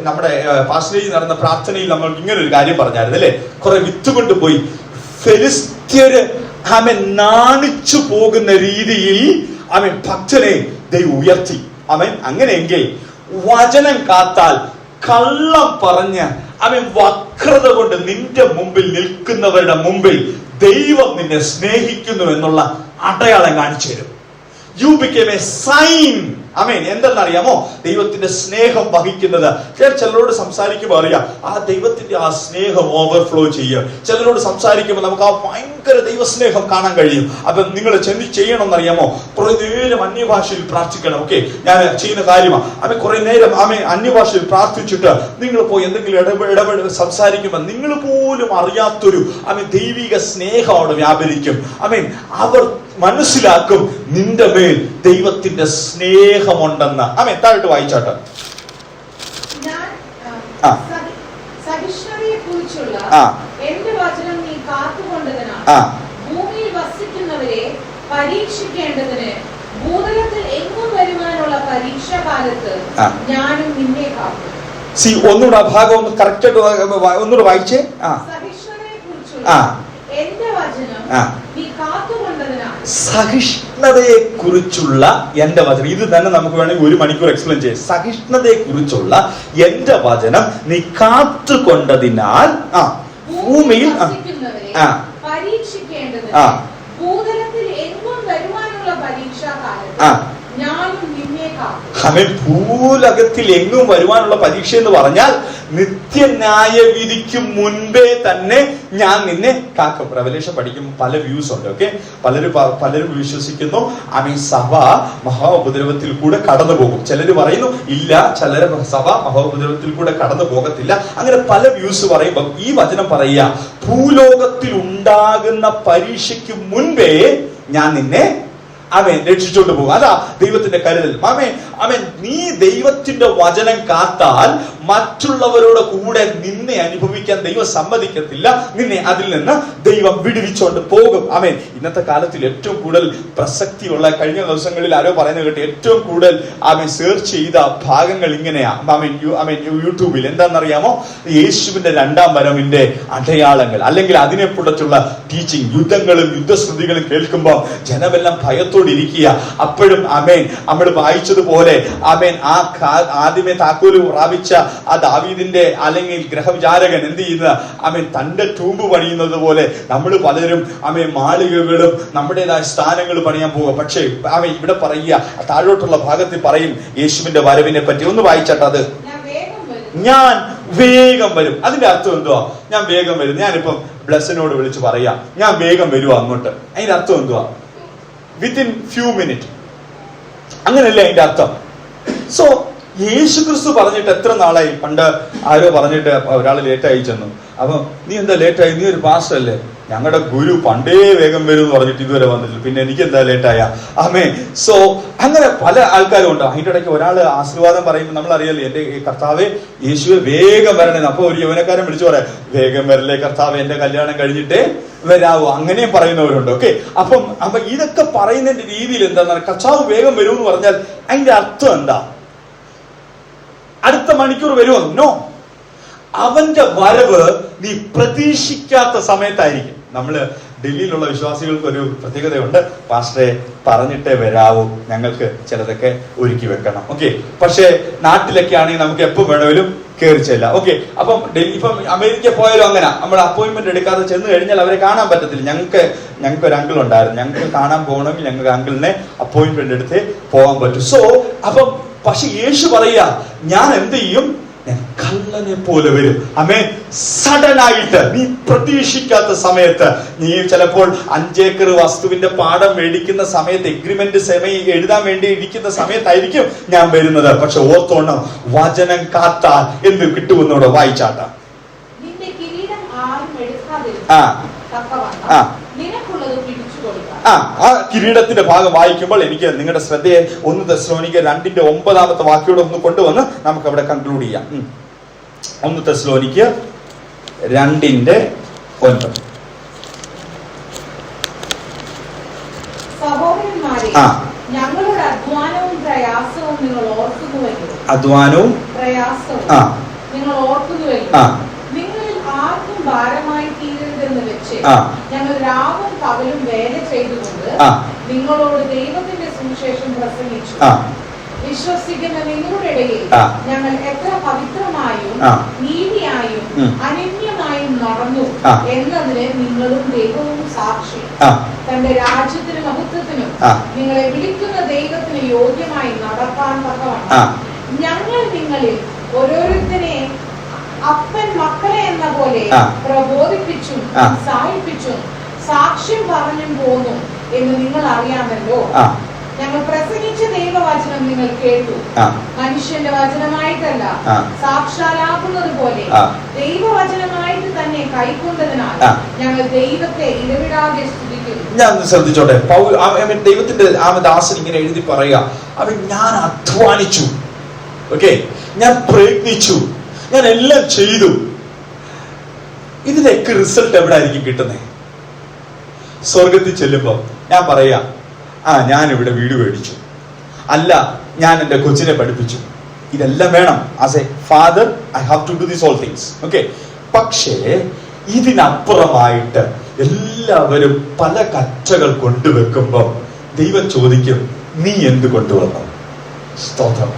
നമ്മുടെ പാസ്റ്റേജിൽ നടന്ന പ്രാർത്ഥനയിൽ നമ്മൾ ഇങ്ങനെ ഒരു കാര്യം പറഞ്ഞായിരുന്നു അല്ലെ, കുറെ വിത്ത് കൊണ്ടുപോയി ഫെലിസ്ത്യര് ആമേൻ നാണിച്ചു പോകുന്ന രീതിയിൽ ആമേൻ ഭക്തനെ ദൈവം ഉയർത്തി. ആമേൻ. അങ്ങനെയെങ്കിൽ വചനം കാത്താൽ കള്ളം പറഞ്ഞ് ആമേൻ വക്രത കൊണ്ട് നിന്റെ മുമ്പിൽ നിൽക്കുന്നവരുടെ മുമ്പിൽ ദൈവം നിന്നെ സ്നേഹിക്കുന്നു എന്നുള്ള അടയാളം കാണിച്ചു തരും. You become a sign. ആമേൻ. എന്തെന്നറിയാമോ? ദൈവത്തിന്റെ സ്നേഹം വഹിക്കുന്നത്. ചിലരോട് സംസാരിക്കുമ്പോൾ അറിയാം, ആ ദൈവത്തിന്റെ ആ സ്നേഹം ഓവർഫ്ലോ ചെയ്യുക. ചിലരോട് സംസാരിക്കുമ്പോൾ നമുക്ക് ആ ഭയങ്കര ദൈവസ്നേഹം കാണാൻ കഴിയും. അപ്പൊ നിങ്ങൾ ചെയ്യണമെന്നറിയാമോ? കുറെ നേരം അന്യഭാഷയിൽ പ്രാർത്ഥിക്കണം. ഓക്കെ, ഞാൻ ചെയ്യുന്ന കാര്യമാണ്. ആമേ, കുറെ നേരം അന്യഭാഷയിൽ പ്രാർത്ഥിച്ചിട്ട് നിങ്ങൾ പോയി എന്തെങ്കിലും ഇടപെടൽ സംസാരിക്കുമ്പോൾ നിങ്ങൾ പോലും അറിയാത്തൊരു ദൈവിക സ്നേഹം അവിടെ വ്യാപരിക്കും. ആമേൻ. അവർ മനസ്സിലാക്കും നിന്റെ മേൽ ദൈവത്തിന്റെ സ്നേഹമുണ്ടെന്ന്. ആമേൻ. താഴോട്ട് വായിച്ചാട്ടെ. ഭൂമിയിൽ വസിക്കുന്നവരെ പരീക്ഷിക്കേണ്ടതിന് ഭൂതലത്തിൽ എങ്ങും വരുവാനുള്ള പരീക്ഷാകാലത്ത് ഞാനും നിന്നെ കാക്കും. സി, ഒന്നുകൂടെ ഭാഗം ഒന്ന് കറക്റ്റ് ഒന്നുകൂടെ വായിച്ചേ. സഹിഷ്ണുതയെ കുറിച്ചുള്ള എന്റെ വചനം, ഇത് തന്നെ നമുക്ക് വേണമെങ്കിൽ 1 മണിക്കൂർ എക്സ്പ്ലെയിൻ ചെയ്യാം. സഹിഷ്ണുതയെ കുറിച്ചുള്ള എന്റെ വചനം നീ കാത്തുകൊണ്ടതിനാൽ ഭൂമിയിൽ ഭൂലകത്തിൽ എങ്ങും വരുവാനുള്ള പരീക്ഷ എന്ന് പറഞ്ഞാൽ നിത്യന്യായ വിധിക്ക് മുൻപേ തന്നെ ഞാൻ നിന്നെ കാക്കും. റെവലേഷൻ പഠിക്കുമ്പോൾ പല വ്യൂസ് ഉണ്ട്. ഓക്കെ, പലരും വിശ്വസിക്കുന്നു സഭ മഹാഉപദ്രവത്തിൽ കൂടെ കടന്നു പോകും. ചിലർ പറയുന്നു ഇല്ല, ചിലർ സഭ മഹാഉപദ്രവത്തിൽ കൂടെ കടന്നു പോകത്തില്ല. അങ്ങനെ പല വ്യൂസ് പറയുമ്പോൾ ഈ വചനം പറയുക, ഭൂലോകത്തിൽ ഉണ്ടാകുന്ന പരീക്ഷയ്ക്ക് മുൻപേ ഞാൻ നിന്നെ രക്ഷിച്ചോണ്ട് പോകും. അതാ ദൈവത്തിന്റെ കരുതൽ. നീ ദൈവത്തിന്റെ വചനം കാത്താൽ മറ്റുള്ളവരുടെ കൂടെ നിന്നെ അനുഭവിക്കാൻ ദൈവം സമ്മതിക്കത്തില്ല. നിന്നെ അതിൽ നിന്ന് ദൈവം വിടുവിച്ചോണ്ട് പോകും. ഇന്നത്തെ കാലത്തിൽ ഏറ്റവും കൂടുതൽ പ്രസക്തിയുള്ള, കഴിഞ്ഞ ദിവസങ്ങളിൽ ആരോ പറയുന്നത് കേട്ട്, ഏറ്റവും കൂടുതൽ സെർച്ച് ചെയ്ത ഭാഗങ്ങൾ ഇങ്ങനെയാ. യൂട്യൂബിൽ എന്താണെന്നറിയാമോ? യേശുവിന്റെ 2ാം വരവിന്റെ അടയാളങ്ങൾ, അല്ലെങ്കിൽ അതിനെക്കുറിച്ചുള്ള ടീച്ചിങ്, യുദ്ധങ്ങളും യുദ്ധശ്രുതികളും കേൾക്കുമ്പോൾ ജനമെല്ലാം ഭയത്തോടിരിക്കുക. അപ്പോഴും നമ്മൾ വായിച്ചതുപോലെ ആദ്യമേ താക്കോല് പ്രാപിച്ച ആ ദാവീദിന്റെ അല്ലെങ്കിൽ ഗ്രഹവിചാരകൻ എന്ത് ചെയ്യുന്നത്? തന്റെ ടൂമ്പ് പണിയുന്നത് പോലെ നമ്മൾ പലരും മാളികകളും നമ്മുടേതായ സ്ഥാനങ്ങൾ പണിയാൻ പോകുക. പക്ഷേ ഇവിടെ പറയുക, താഴോട്ടുള്ള ഭാഗത്തിൽ പറയും യേശുവിന്റെ വരവിനെ പറ്റി. ഒന്ന് വായിച്ചാട്ടെ. അത് ഞാൻ വേഗം വരും. അതിന്റെ അർത്ഥം എന്തുവാ? ഞാൻ വേഗം വരും. ഞാനിപ്പം ബ്ലസ്സിനോട് വിളിച്ച് പറയാം, ഞാൻ വേഗം വരുവാ അങ്ങോട്ട്. അതിന്റെ അർത്ഥം എന്തുവാ? Within few minute. അങ്ങനല്ലേ അതിന്റെ അർത്ഥം? സോ യേശു ക്രിസ്തു പറഞ്ഞിട്ട് എത്ര നാളായി? പണ്ട് ആരോ പറഞ്ഞിട്ട് ഒരാൾ ലേറ്റായി ചെന്നു. അപ്പൊ നീ എന്താ ലേറ്റായി? നീ ഒരു പാസ്റ്റർ അല്ലേ? ഞങ്ങളുടെ ഗുരു പണ്ടേ വേഗം വരും എന്ന് പറഞ്ഞിട്ട് ഇതുവരെ വന്നിട്ടില്ല, പിന്നെ എനിക്ക് എന്താ ലേറ്റായ. ആമേ. സോ അങ്ങനെ പല ആൾക്കാരും ഉണ്ട്. അതിൻ്റെ ഇടയ്ക്ക് ഒരാൾ ആശീർവാദം പറയുമ്പോൾ നമ്മൾ അറിയാലോ, എന്റെ കർത്താവെ യേശുവെ വേഗം വരണേ. അപ്പൊ ഒരു യൗവനക്കാരൻ വിളിച്ചു പറയാം, വേഗം വരല്ലേ കർത്താവ്, എന്റെ കല്യാണം കഴിഞ്ഞിട്ടേ വരാവൂ. അങ്ങനെയും പറയുന്നവരുണ്ട്. ഓക്കെ. അപ്പൊ ഇതൊക്കെ പറയുന്നതിന്റെ രീതിയിൽ എന്താണെന്ന്, കർത്താവ് വേഗം വരും എന്ന് പറഞ്ഞാൽ അതിന്റെ അർത്ഥം എന്താ? അടുത്ത മണിക്കൂർ വരുമോ? നോ. അവന്റെ വരവ് നീ പ്രതീക്ഷിക്കാത്ത സമയത്തായിരിക്കും. നമ്മള് ഡൽഹിയിലുള്ള വിശ്വാസികൾക്ക് ഒരു പ്രത്യേകതയുണ്ട്, പാസ്റ്ററെ പറഞ്ഞിട്ടേ വരാവൂ, ഞങ്ങൾക്ക് ചിലതൊക്കെ ഒരുക്കി വെക്കണം. ഓക്കെ. പക്ഷേ നാട്ടിലൊക്കെ ആണെങ്കിൽ നമുക്ക് എപ്പോൾ വേണമെങ്കിലും കയറി ചെല്ലാം. ഓക്കെ. അപ്പം ഡൽഹി, ഇപ്പം അമേരിക്ക പോയാലും അങ്ങനെ നമ്മൾ അപ്പോയിന്റ്മെന്റ് എടുക്കാതെ ചെന്ന് കഴിഞ്ഞാൽ അവരെ കാണാൻ പറ്റത്തില്ല. ഞങ്ങൾക്ക് ഒരു അങ്കിൾ ഉണ്ടായിരുന്നു, ഞങ്ങൾക്ക് കാണാൻ പോകണമെങ്കിൽ ഞങ്ങൾക്ക് അങ്കിളിനെ അപ്പോയിന്റ്മെന്റ് എടുത്ത് പോകാൻ പറ്റും. സോ പക്ഷെ യേശു പറയാ, ഞാൻ എന്ത് ചെയ്യും? ഞാൻ കള്ളനെ പോലെ വരും. ആമേൻ. സഡൻ ആയിട്ട്, നീ പ്രതീക്ഷിക്കാത്ത സമയത്ത്. നീ ചിലപ്പോൾ 5 ഏക്കർ വസ്തുവിന്റെ പാടം മേടിക്കുന്ന സമയത്ത്, എഗ്രിമെന്റ് എഴുതാൻ വേണ്ടി ഇരിക്കുന്ന സമയത്തായിരിക്കും ഞാൻ വരുന്നത്. പക്ഷെ ഓർത്തോണം, വചനം കാത്താൽ എന്ത് കിട്ടുമെന്നോട് വായിച്ചാട്ട. ആ കിരീടത്തിന്റെ ഭാഗം വായിക്കുമ്പോൾ എനിക്ക് നിങ്ങളുടെ ശ്രദ്ധയെ 1 തെസ്സലോനിക്കർ 2:9 വാക്യോടെ ഒന്ന് കൊണ്ടുവന്ന് നമുക്ക് അവിടെ കൺക്ലൂഡ് ചെയ്യാം. 1 തെസ്സലോനിക്കർ 2:9. സഹോദരന്മാരെ, ഞങ്ങളുടെ അധ്വാനവും പ്രയാസവും നിങ്ങൾ ഓർക്കുന്നുവല്ലോ. അധ്വാനവും പ്രയാസവും നിങ്ങൾ ഓർക്കുന്നുവല്ലോ. നിങ്ങളിൽ ആർക്കും ഭാരമായി തീരരുതെന്ന് വെച്ച് ഞങ്ങൾ രാവും പകലും വേല ചെയ്തുകൊണ്ട് നിങ്ങളോട് ദൈവത്തിന്റെ സുവിശേഷം പ്രസംഗിച്ചു. വിശ്വസിക്കുന്ന നിങ്ങളുടെ ഇടയിൽ ഞങ്ങൾ എത്ര പവിത്രമായും നീതിയായും അനന്യമായും നടന്നു എന്നതിന് നിങ്ങളും ദൈവവും സാക്ഷി. തന്റെ രാജ്യത്തിനും മഹത്വത്തിനും നിങ്ങളെ വിളിക്കുന്ന ദൈവത്തിന് യോഗ്യമായി നടക്കാൻ തക്കവണ്ണം ഞങ്ങൾ നിങ്ങളിൽ ഓരോരുത്തരെ അപ്പൻ മക്കളെ എന്ന പോലെ പ്രബോധിപ്പിച്ചും സഹായിപ്പിച്ചും സാക്ഷ്യം പറഞ്ഞും പോന്നു എന്ന് നിങ്ങൾ അറിയാമല്ലോ. ഞങ്ങൾ പ്രസംഗിച്ച ദൈവവചനം നിങ്ങൾ കേട്ടു. മനുഷ്യന്റെ വചനമായിട്ടല്ല, സാക്ഷാലാകുന്നത് പോലെ ദൈവവചനമായിട്ട് തന്നെ കൈക്കൊണ്ടതിനാൽ ഞങ്ങൾ ദൈവത്തെ ഇടവിടാതെ സ്തുതിക്കുന്നു. ഞാൻ ശ്രദ്ധിച്ചോട്ടെ, ദൈവത്തിന്റെ ദാസൻ ഇങ്ങനെ എഴുതി പറയാ, അവൻ ഞാൻ അധ്വാനിച്ചു, ഓക്കെ, ഞാൻ പ്രയത്നിച്ചു, ഞാൻ എല്ലാം ചെയ്തു. ഇതിന്റെയൊക്കെ റിസൾട്ട് എവിടെ ആയിരിക്കും കിട്ടുന്നത്? സ്വർഗത്തിൽ ചെല്ലുമ്പോ ഞാൻ പറയാ, ഞാൻ ഇവിടെ വീട് മേടിച്ചു, അല്ല ഞാൻ എൻ്റെ കൊച്ചിനെ പഠിപ്പിച്ചു, ഇതെല്ലാം വേണം. As a father I have to do these all things. Okay. പക്ഷേ ഇതിനപ്പുറമായിട്ട് എല്ലാവരും പല കച്ചകൾ കൊണ്ടുവെക്കുമ്പോൾ ദൈവം ചോദിക്കും, നീ എന്ത് കൊണ്ടുവന്നു? സ്തോത്രം.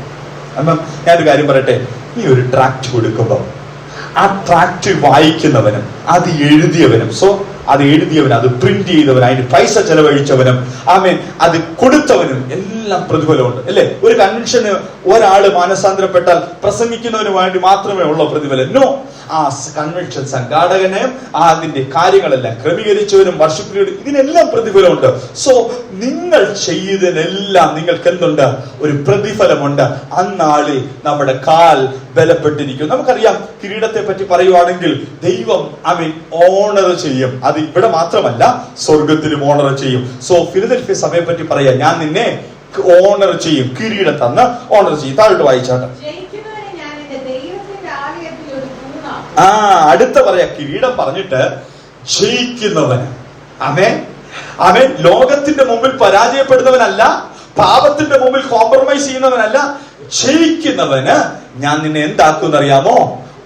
അപ്പം ഞാനൊരു കാര്യം പറയട്ടെ, നീ ഒരു ട്രാക്ട് കൊടുക്കുമ്പോൾ ആ ട്രാക്ട് വായിക്കുന്നവനും അത് എഴുതിയവനും, അത് എഴുതിയവനും അത് പ്രിന്റ് ചെയ്തവനും അതിന് പൈസ ചെലവഴിച്ചവനും ആമേൻ അത് കൊടുത്തവനും എല്ലാം പ്രതിഫലമുണ്ട്, അല്ലേ? ഒരു കൺവെൻഷന് ഒരാള് മാനസാന്തരപ്പെട്ടാൽ പ്രസംഗിക്കുന്നവന് വേണ്ടി മാത്രമേ ഉള്ള പ്രതിഫലം. നോ, ആ കൺവെൻഷൻ സംഘാടകനും അതിന്റെ കാര്യങ്ങളെല്ലാം ക്രമീകരിച്ചവനും വർഷിപ്പ് ലീഡർ, ഇതിനെല്ലാം പ്രതിഫലമുണ്ട്. സോ നിങ്ങൾ ചെയ്തതിനെല്ലാം നിങ്ങൾക്ക് എന്തുണ്ട്? ഒരു പ്രതിഫലമുണ്ട്. അന്നാളിൽ നമ്മുടെ കാൽ ബലപ്പെട്ടിരിക്കും. നമുക്കറിയാം, കിരീടത്തെ പറ്റി പറയുവാണെങ്കിൽ ദൈവം ഓണർ ചെയ്യും. അത് ഇവിടെ മാത്രമല്ല, സ്വർഗത്തിലും ഓണർ ചെയ്യും. സോ ഫിലദൽഫിയ സഭയെ പറ്റി പറയാം, ഞാൻ നിന്നെ ഓണർ ചെയ്യും, കിരീടം തന്ന് ഓണർ ചെയ്യും. താഴോട്ട് വായിച്ചാട്ടെ. അടുത്ത പറയാ, കിരീടം പറഞ്ഞിട്ട് ജയിക്കുന്നവന്. ആമേൻ ആമേൻ. ലോകത്തിന്റെ മുമ്പിൽ പരാജയപ്പെടുന്നവനല്ല, പാപത്തിന്റെ മുമ്പിൽ കോംപ്രമൈസ് ചെയ്യുന്നവനല്ല, ജയിക്കുന്നവന് ഞാൻ നിന്നെ എന്താക്കുമെന്നറിയാമോ?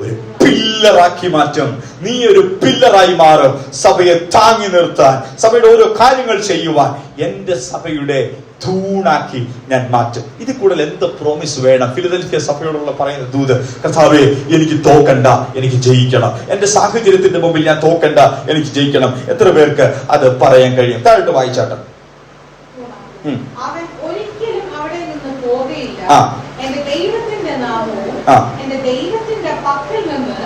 ഒരു പില്ലറാക്കി മാറ്റും. നീ ഒരു പില്ലറായി മാറും. സഭയെ താങ്ങി നിർത്താൻ, സഭയുടെ ഓരോ കാര്യങ്ങൾ ചെയ്യുവാൻ എന്റെ സഭയുടെ തൂണാക്കി ഞാൻ മാറ്റും. ഇതിൽ കൂടുതൽ എന്ത് പ്രോമിസ് വേണം? ഫിലദൽഫിയ സഭയോടുള്ള പറയുന്ന ദൂത്, കർത്താവേ എനിക്ക് തോക്കണ്ട, എനിക്ക് ജയിക്കണം. എന്റെ സാഹചര്യത്തിന്റെ മുമ്പിൽ ഞാൻ തോക്കണ്ട, എനിക്ക് ജയിക്കണം. എത്ര പേർക്ക് അത് പറയാൻ കഴിയും? താഴോട്ട് വായിച്ചാട്ടെ. അവൻ ഒരിക്കലും അവിടെ നിന്ന് പോവുകയില്ല. എന്റെ ദൈവത്തിന്റെ നാമവും എന്റെ ദൈവത്തിന്റെ പക്കൽ നിന്ന്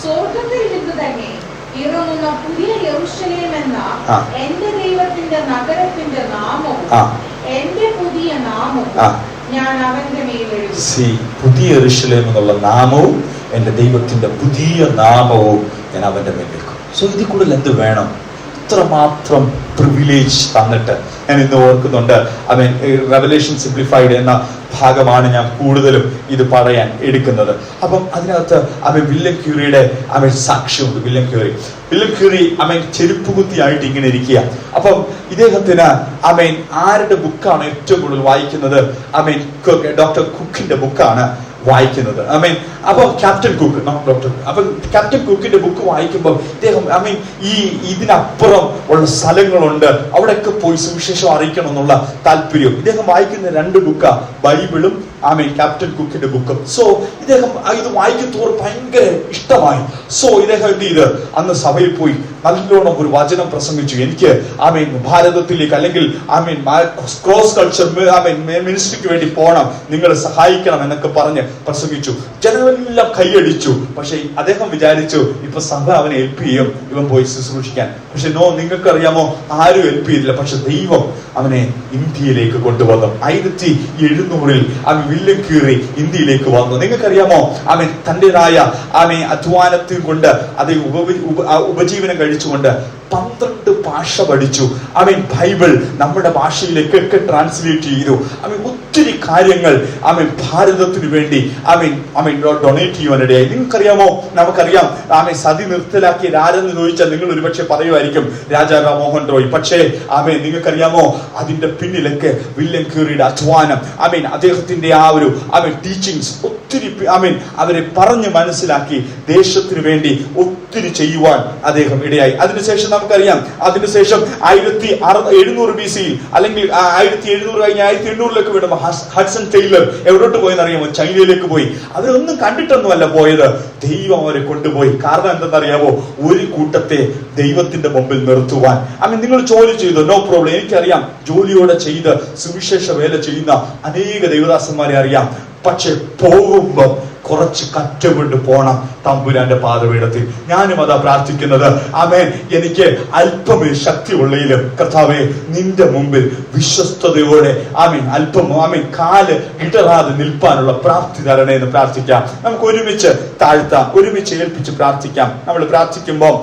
സ്വർഗത്തിൽ നിന്ന് തന്നെ ഇറങ്ങുന്ന പുതിയ യെരൂശലേം എന്ന എന്റെ ദൈവത്തിന്റെ നഗരത്തിന്റെ നാമവും എന്റെ പുതിയ നാമവും ഞാൻ അവന്റെ മേൽ എഴുതും. പുതിയ യെരൂശലേം എന്നുള്ള നാമവും എന്റെ ദൈവത്തിന്റെ പുതിയ നാമവും ഞാൻ അവന്റെ മേൽ വെക്കും. സോ ഇതിൽ കൂടുതൽ എന്ത് വേണം? ഇത്രമാത്രം പ്രിവിലേജ് തന്നിട്ട് ഞാൻ ഇന്ന് ഓർക്കുന്നുണ്ട്. റെവലേഷൻ സിംപ്ലിഫൈഡ് എന്ന ഭാഗമാണ് ഞാൻ കൂടുതലും ഇത് പറയാൻ എടുക്കുന്നത്. അപ്പം അതിനകത്ത് വില്യം ക്യൂറിയുടെ സാക്ഷ്യമുണ്ട്. വില്യം ക്യൂറി ചെരുപ്പ് കുത്തിയായിട്ട് ഇങ്ങനെ ഇരിക്കുക. അപ്പം ഇദ്ദേഹത്തിന് ആരുടെ ബുക്കാണ് ഏറ്റവും കൂടുതൽ വായിക്കുന്നത്? ഡോക്ടർ കുക്കിന്റെ ബുക്കാണ് വായിക്കുന്നത്. അപ്പൊ ക്യാപ്റ്റൻ കുക്ക്, ഡോക്ടർ, അപ്പൊ ക്യാപ്റ്റൻ കുക്കിന്റെ ബുക്ക് വായിക്കുമ്പോൾ ഇദ്ദേഹം ഇതിനപ്പുറം ഉള്ള സ്ഥലങ്ങളുണ്ട്, അവിടെയൊക്കെ പോയി സുവിശേഷം അറിയിക്കണം എന്നുള്ള താല്പര്യം. ഇദ്ദേഹം വായിക്കുന്ന 2 ബുക്കാ, ബൈബിളും ക്യാപ്റ്റൻ കുക്കിന്റെ ബുക്കും. സോ ഇദ്ദേഹം ഇത് വായിക്കത്തോറും ഭയങ്കര ഇഷ്ടമായി. സോ ഇദ്ദേഹം എന്ത് ചെയ്ത് അന്ന് സഭയിൽ പോയി നല്ലോണം ഒരു വചനം പ്രസംഗിച്ചു. എനിക്ക് ഭാരതത്തിലേക്ക് അല്ലെങ്കിൽ ക്രോസ് കൾച്ചർ മിനിസ്ട്രിക്ക് വേണ്ടി പോകണം, നിങ്ങൾ സഹായിക്കണം എന്നൊക്കെ പറഞ്ഞ് പ്രസംഗിച്ചു. ജനങ്ങളെല്ലാം കൈയടിച്ചു. പക്ഷെ അദ്ദേഹം വിചാരിച്ചു ഇപ്പൊ സഭ അവനെ ഹെൽപ്പ് ചെയ്യും, ഇവൻ പോയി ശുശ്രൂഷിക്കാൻ. പക്ഷെ നിങ്ങൾക്കറിയാമോ, ആരും ഹെൽപ്പ് ചെയ്തില്ല. പക്ഷെ ദൈവം അവനെ ഇന്ത്യയിലേക്ക് കൊണ്ടുവന്നു. 1700 വില്യം ക്യൂറി ഇന്ത്യയിലേക്ക് വന്നു. നിങ്ങൾക്കറിയാമോ, തന്റേതായ അധ്വാനത്തിൽ കൊണ്ട് അദ്ദേഹം ഉപജീവനം കഴിച്ചുകൊണ്ട് 12 ഭാഷ പഠിച്ചു. ബൈബിൾ നമ്മുടെ ഭാഷയിലേക്കൊക്കെ ട്രാൻസ്ലേറ്റ് ചെയ്തു. ഒത്തിരി കാര്യങ്ങൾ ഭാരതത്തിന് വേണ്ടി ഡൊണേറ്റ് ചെയ്യുവാനിടയായി. നിങ്ങൾക്കറിയാമോ, നമുക്കറിയാം സതി നിർത്തലാക്കിയത് ആരെന്ന് ചോദിച്ചാൽ നിങ്ങൾ ഒരുപക്ഷെ പറയുമായിരിക്കും രാജാ രാമമോഹൻ റോയ്. പക്ഷേ നിങ്ങൾക്കറിയാമോ, അതിന്റെ പിന്നിലൊക്കെ വില്യം ക്യൂറിയുടെ അധ്വാനം, അദ്ദേഹത്തിന്റെ ആ ഒരു ടീച്ചിങ്സ് ഒത്തിരി അവരെ പറഞ്ഞ് മനസ്സിലാക്കി ദേശത്തിന് വേണ്ടി ഒത്തിരി ചെയ്യുവാൻ അദ്ദേഹം ഇടയായി. അതിനുശേഷം നമുക്കറിയാം, അതിനുശേഷം 1700 BC അല്ലെങ്കിൽ 1700 കഴിഞ്ഞ് 1800 വിടുമ്പോൾ ഹഡ്സൺ ടെയ്ലർ എവിടോട്ട് പോയെന്ന് അറിയാമോ? ചൈനയിലേക്ക് പോയി. അവരൊന്നും കണ്ടിട്ടൊന്നുമല്ല പോയത്, ദൈവം അവരെ കൊണ്ടുപോയി. കാരണം എന്തെന്നറിയാമോ, ഒരു കൂട്ടത്തെ ദൈവത്തിന്റെ മുമ്പിൽ നിർത്തുവാൻ. നിങ്ങൾ ജോലി ചെയ്തു, നോ പ്രോബ്ലം, എനിക്കറിയാം. ജോലിയോടെ ചെയ്ത് സുവിശേഷ വേല ചെയ്യുന്ന അനേക ദൈവദാസന്മാരെ അറിയാം. പക്ഷെ പോകുമ്പം കുറച്ച് കറ്റകൊണ്ട് പോണം തമ്പുരാന്റെ പാദപീഠത്തിൽ. ഞാനും അതാ പ്രാർത്ഥിക്കുന്നത്. എനിക്ക് അല്പമേ ശക്തിയുള്ളയിലും കർത്താവേ, നിന്റെ മുമ്പിൽ വിശ്വസ്തയോടെ അല്പം കാല് ഇടറാതെ നിൽപ്പാനുള്ള പ്രാപ്തി തരണേ എന്ന് പ്രാർത്ഥിക്കാം. നമുക്ക് ഒരുമിച്ച് താഴ്ത്താം, ഒരുമിച്ച് ഏൽപ്പിച്ച് പ്രാർത്ഥിക്കാം. നമ്മൾ പ്രാർത്ഥിക്കുമ്പോൾ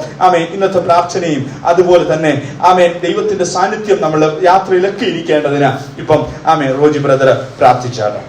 ഇന്നത്തെ പ്രാർത്ഥനയും അതുപോലെ തന്നെ ദൈവത്തിന്റെ സാന്നിധ്യം നമ്മൾ യാത്രയിലൊക്കെ ഇരിക്കേണ്ടതിന് ഇപ്പം റോജി ബ്രദർ പ്രാർത്ഥിച്ചാണ്.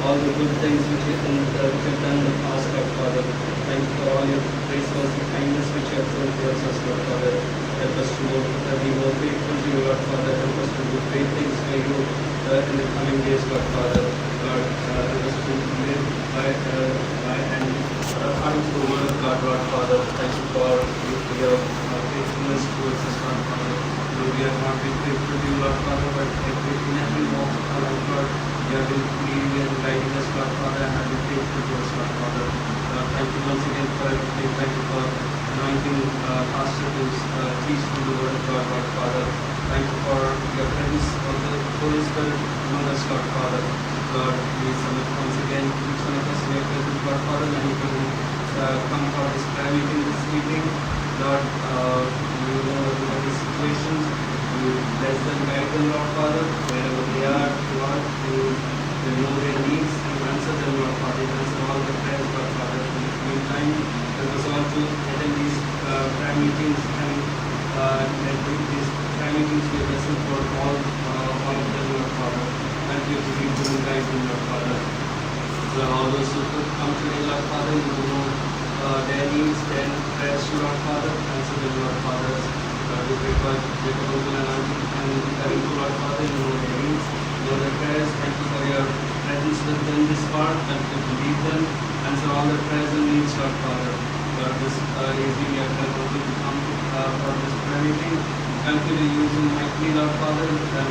all the good things which you have done in the past, Lord Father. Thank you for all your grace, mercy, kindness which you have shown towards us, Lord Father. Help us to be more faithful to you, Lord Father. Help us to do great things for you in the coming days, Lord Father. Lord, help us to live by and according to the word of God, Lord Father. Thank you for your faithfulness towards us, Lord Father. We have not been faithful to you, Lord Father, but in every walk of our life, Lord, you have been leading and guiding us, Lord Father, and have been faithful to us, Lord Father. Thank you once again for everything. Thank you for anointing Pastor to teach from the word of God, Lord Father. Thank you for your presence of the Holy Spirit among us, Lord Father. Lord, we submit once again each one of us in your presence, Lord Father, and you can come for this prayer meeting this evening. Lord, you know everybody's situations. You bless them, guide them, Lord Father, wherever they are, Lord. You know their needs and answer them, Lord Father. You answer all the prayers, Lord Father. In the meantime, help us all to attend these prayer meetings and let these prayer meetings be a lesson for all of them, Lord Father. Thank you to lead them and guide them, Lord Father. All those who could come today, Lord Father, you know their needs, their prayers to Lord Father, answer them, Lord Father. We pray for Jacob and Auntie and Karim, Lord Father, you know their needs, you know their easy we have helped us to come for this prayer meeting. Continue to use him mightily, Lord Father, and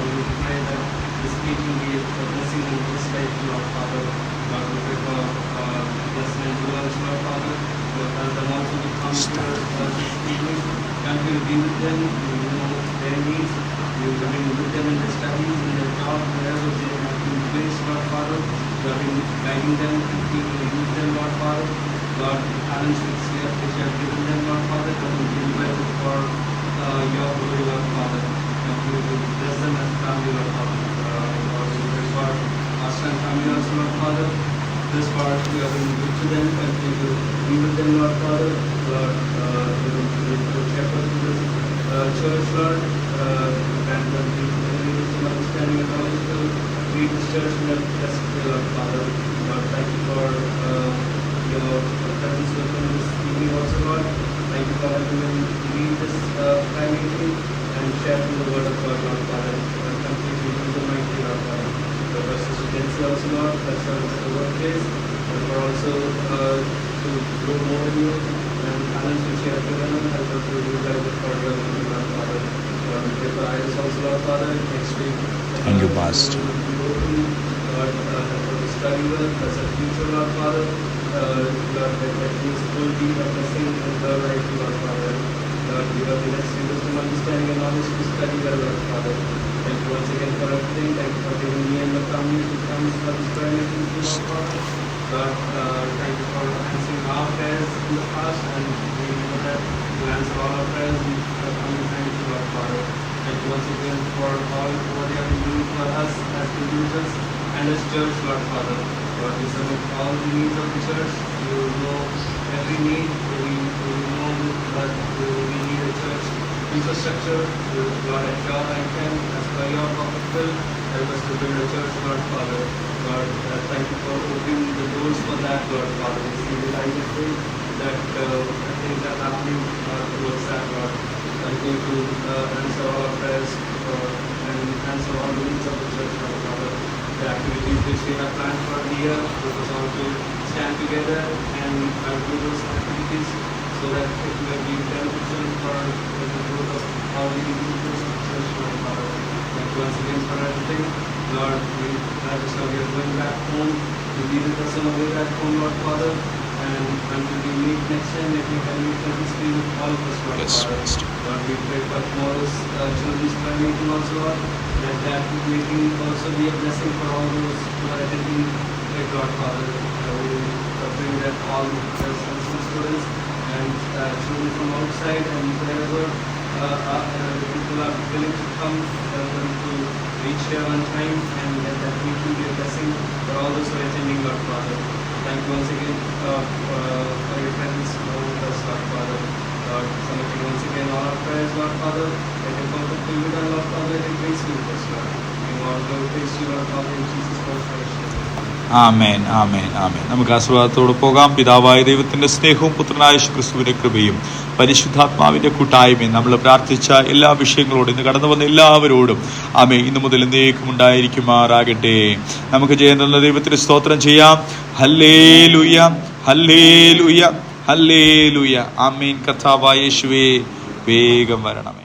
we pray that this meeting be a blessing in this life, Lord Father. Lord, we pray for blessing and dwellers, Lord Father. Lord, help them also to come here this evening. Continue to be with them, you know their needs. You have been with them in their studies, in their job, wherever they have been placed, Lord Father. You have been guiding them, continue to use them, Lord Father. Lord, the talents which you have given them, Lord Father, and utilize it for your glory, Lord Father. Continue to bless them as family, Lord Father. Lord, we pray for our son family also, Lord Father. This part you have been good to them, continue to be with them, Lord Father. Lord, you shepherd to this church, Lord. Grant them some understanding and knowledge to lead this church in a best way, Lord Father. Lord, thank you for your presence with them this evening also, Lord. Thank you for having them lead this prayer meeting and share the word of God, Lord Father. Continue to use the mighty, Lord Father. The verses you can see also, Lord, that's the workplace, and for also to grow more in you and talents which you have given them, help us to utilize it for your glory, Lord Father. Lord, we pray for eyes also, Lord Father, next week. Thank you, Pastor. Lord, help us to study well, as a future, Lord Father. Lord, let this full be a blessing in the right, Lord Father. Lord, give us the necessary wisdom, understanding, and knowledge to study well, Lord Father. Thank you once again for everything. Thank you for giving me and the family to come for this prayer meeting, Lord Father. Lord, thank you for answering our prayers in the past, and we know that you answer all our prayers in the coming times, Lord Father. Thank you once again for all what you have been doing for us as believers and as church, Lord Father. Lord, you submit all the needs of the church. You know every need. We know that we need a church infrastructure. Lord, at your right hand, as per your perfect will, help us to build a church, Lord Father. Lord, thank you for opening the doors for that, Lord Father. We see the light of faith that things are happening towards that, Lord. Continue to answer all our prayers and answer all the needs of the church, Lord Father. The activities which we have planned for the year, we will all to stand together and do those activities so that it may be beneficial for the growth of all the individuals of the church, Lord Father. Thank you once again for everything. Lord, we are going back home to be with us on the way back home, Lord Father. And until we meet next time, let your heavenly presence be with all of us, Lord Father. Lord, we pray for tomorrow's children's prayer meeting also, Lord. Let that meeting also be a blessing for all those who are attending it, Lord Father. We bring that all the students and children from outside and wherever people are willing to come to reach here on time, and let that meeting be a blessing for all those who are attending, Lord Father. Thank you once again for your presence with us, Lord Father. Lord, submitting once again all our prayers, Lord Father. Let your perfect will be done, Lord Father. Let your grace be with us, Lord. We all go praise you, Lord Father, in Jesus' Christ. ആമേൻ, ആമേൻ, ആമേൻ. നമുക്ക് ആശീർവാദത്തോടെ പോകാം. പിതാവായ ദൈവത്തിന്റെ സ്നേഹവും പുത്രനായ യേശുക്രിസ്തുവിന്റെ കൃപയും പരിശുദ്ധാത്മാവിന്റെ കൂട്ടായ്മയും നമ്മൾ പ്രാർത്ഥിച്ച എല്ലാ വിഷയങ്ങളോടും ഇന്ന് കടന്നു വന്ന എല്ലാവരോടും ആമേൻ ഇന്നു മുതൽ എന്നേക്കും ഉണ്ടായിരിക്കുമാറാകട്ടെ. നമുക്ക് ജയം തന്ന ദൈവത്തിന് സ്തോത്രം ചെയ്യാം. ഹല്ലേലൂയ, ഹല്ലേലൂയ, ഹല്ലേലൂയ. ആമേൻ. കർത്താവായ യേശുവേ, വേഗം വരണം.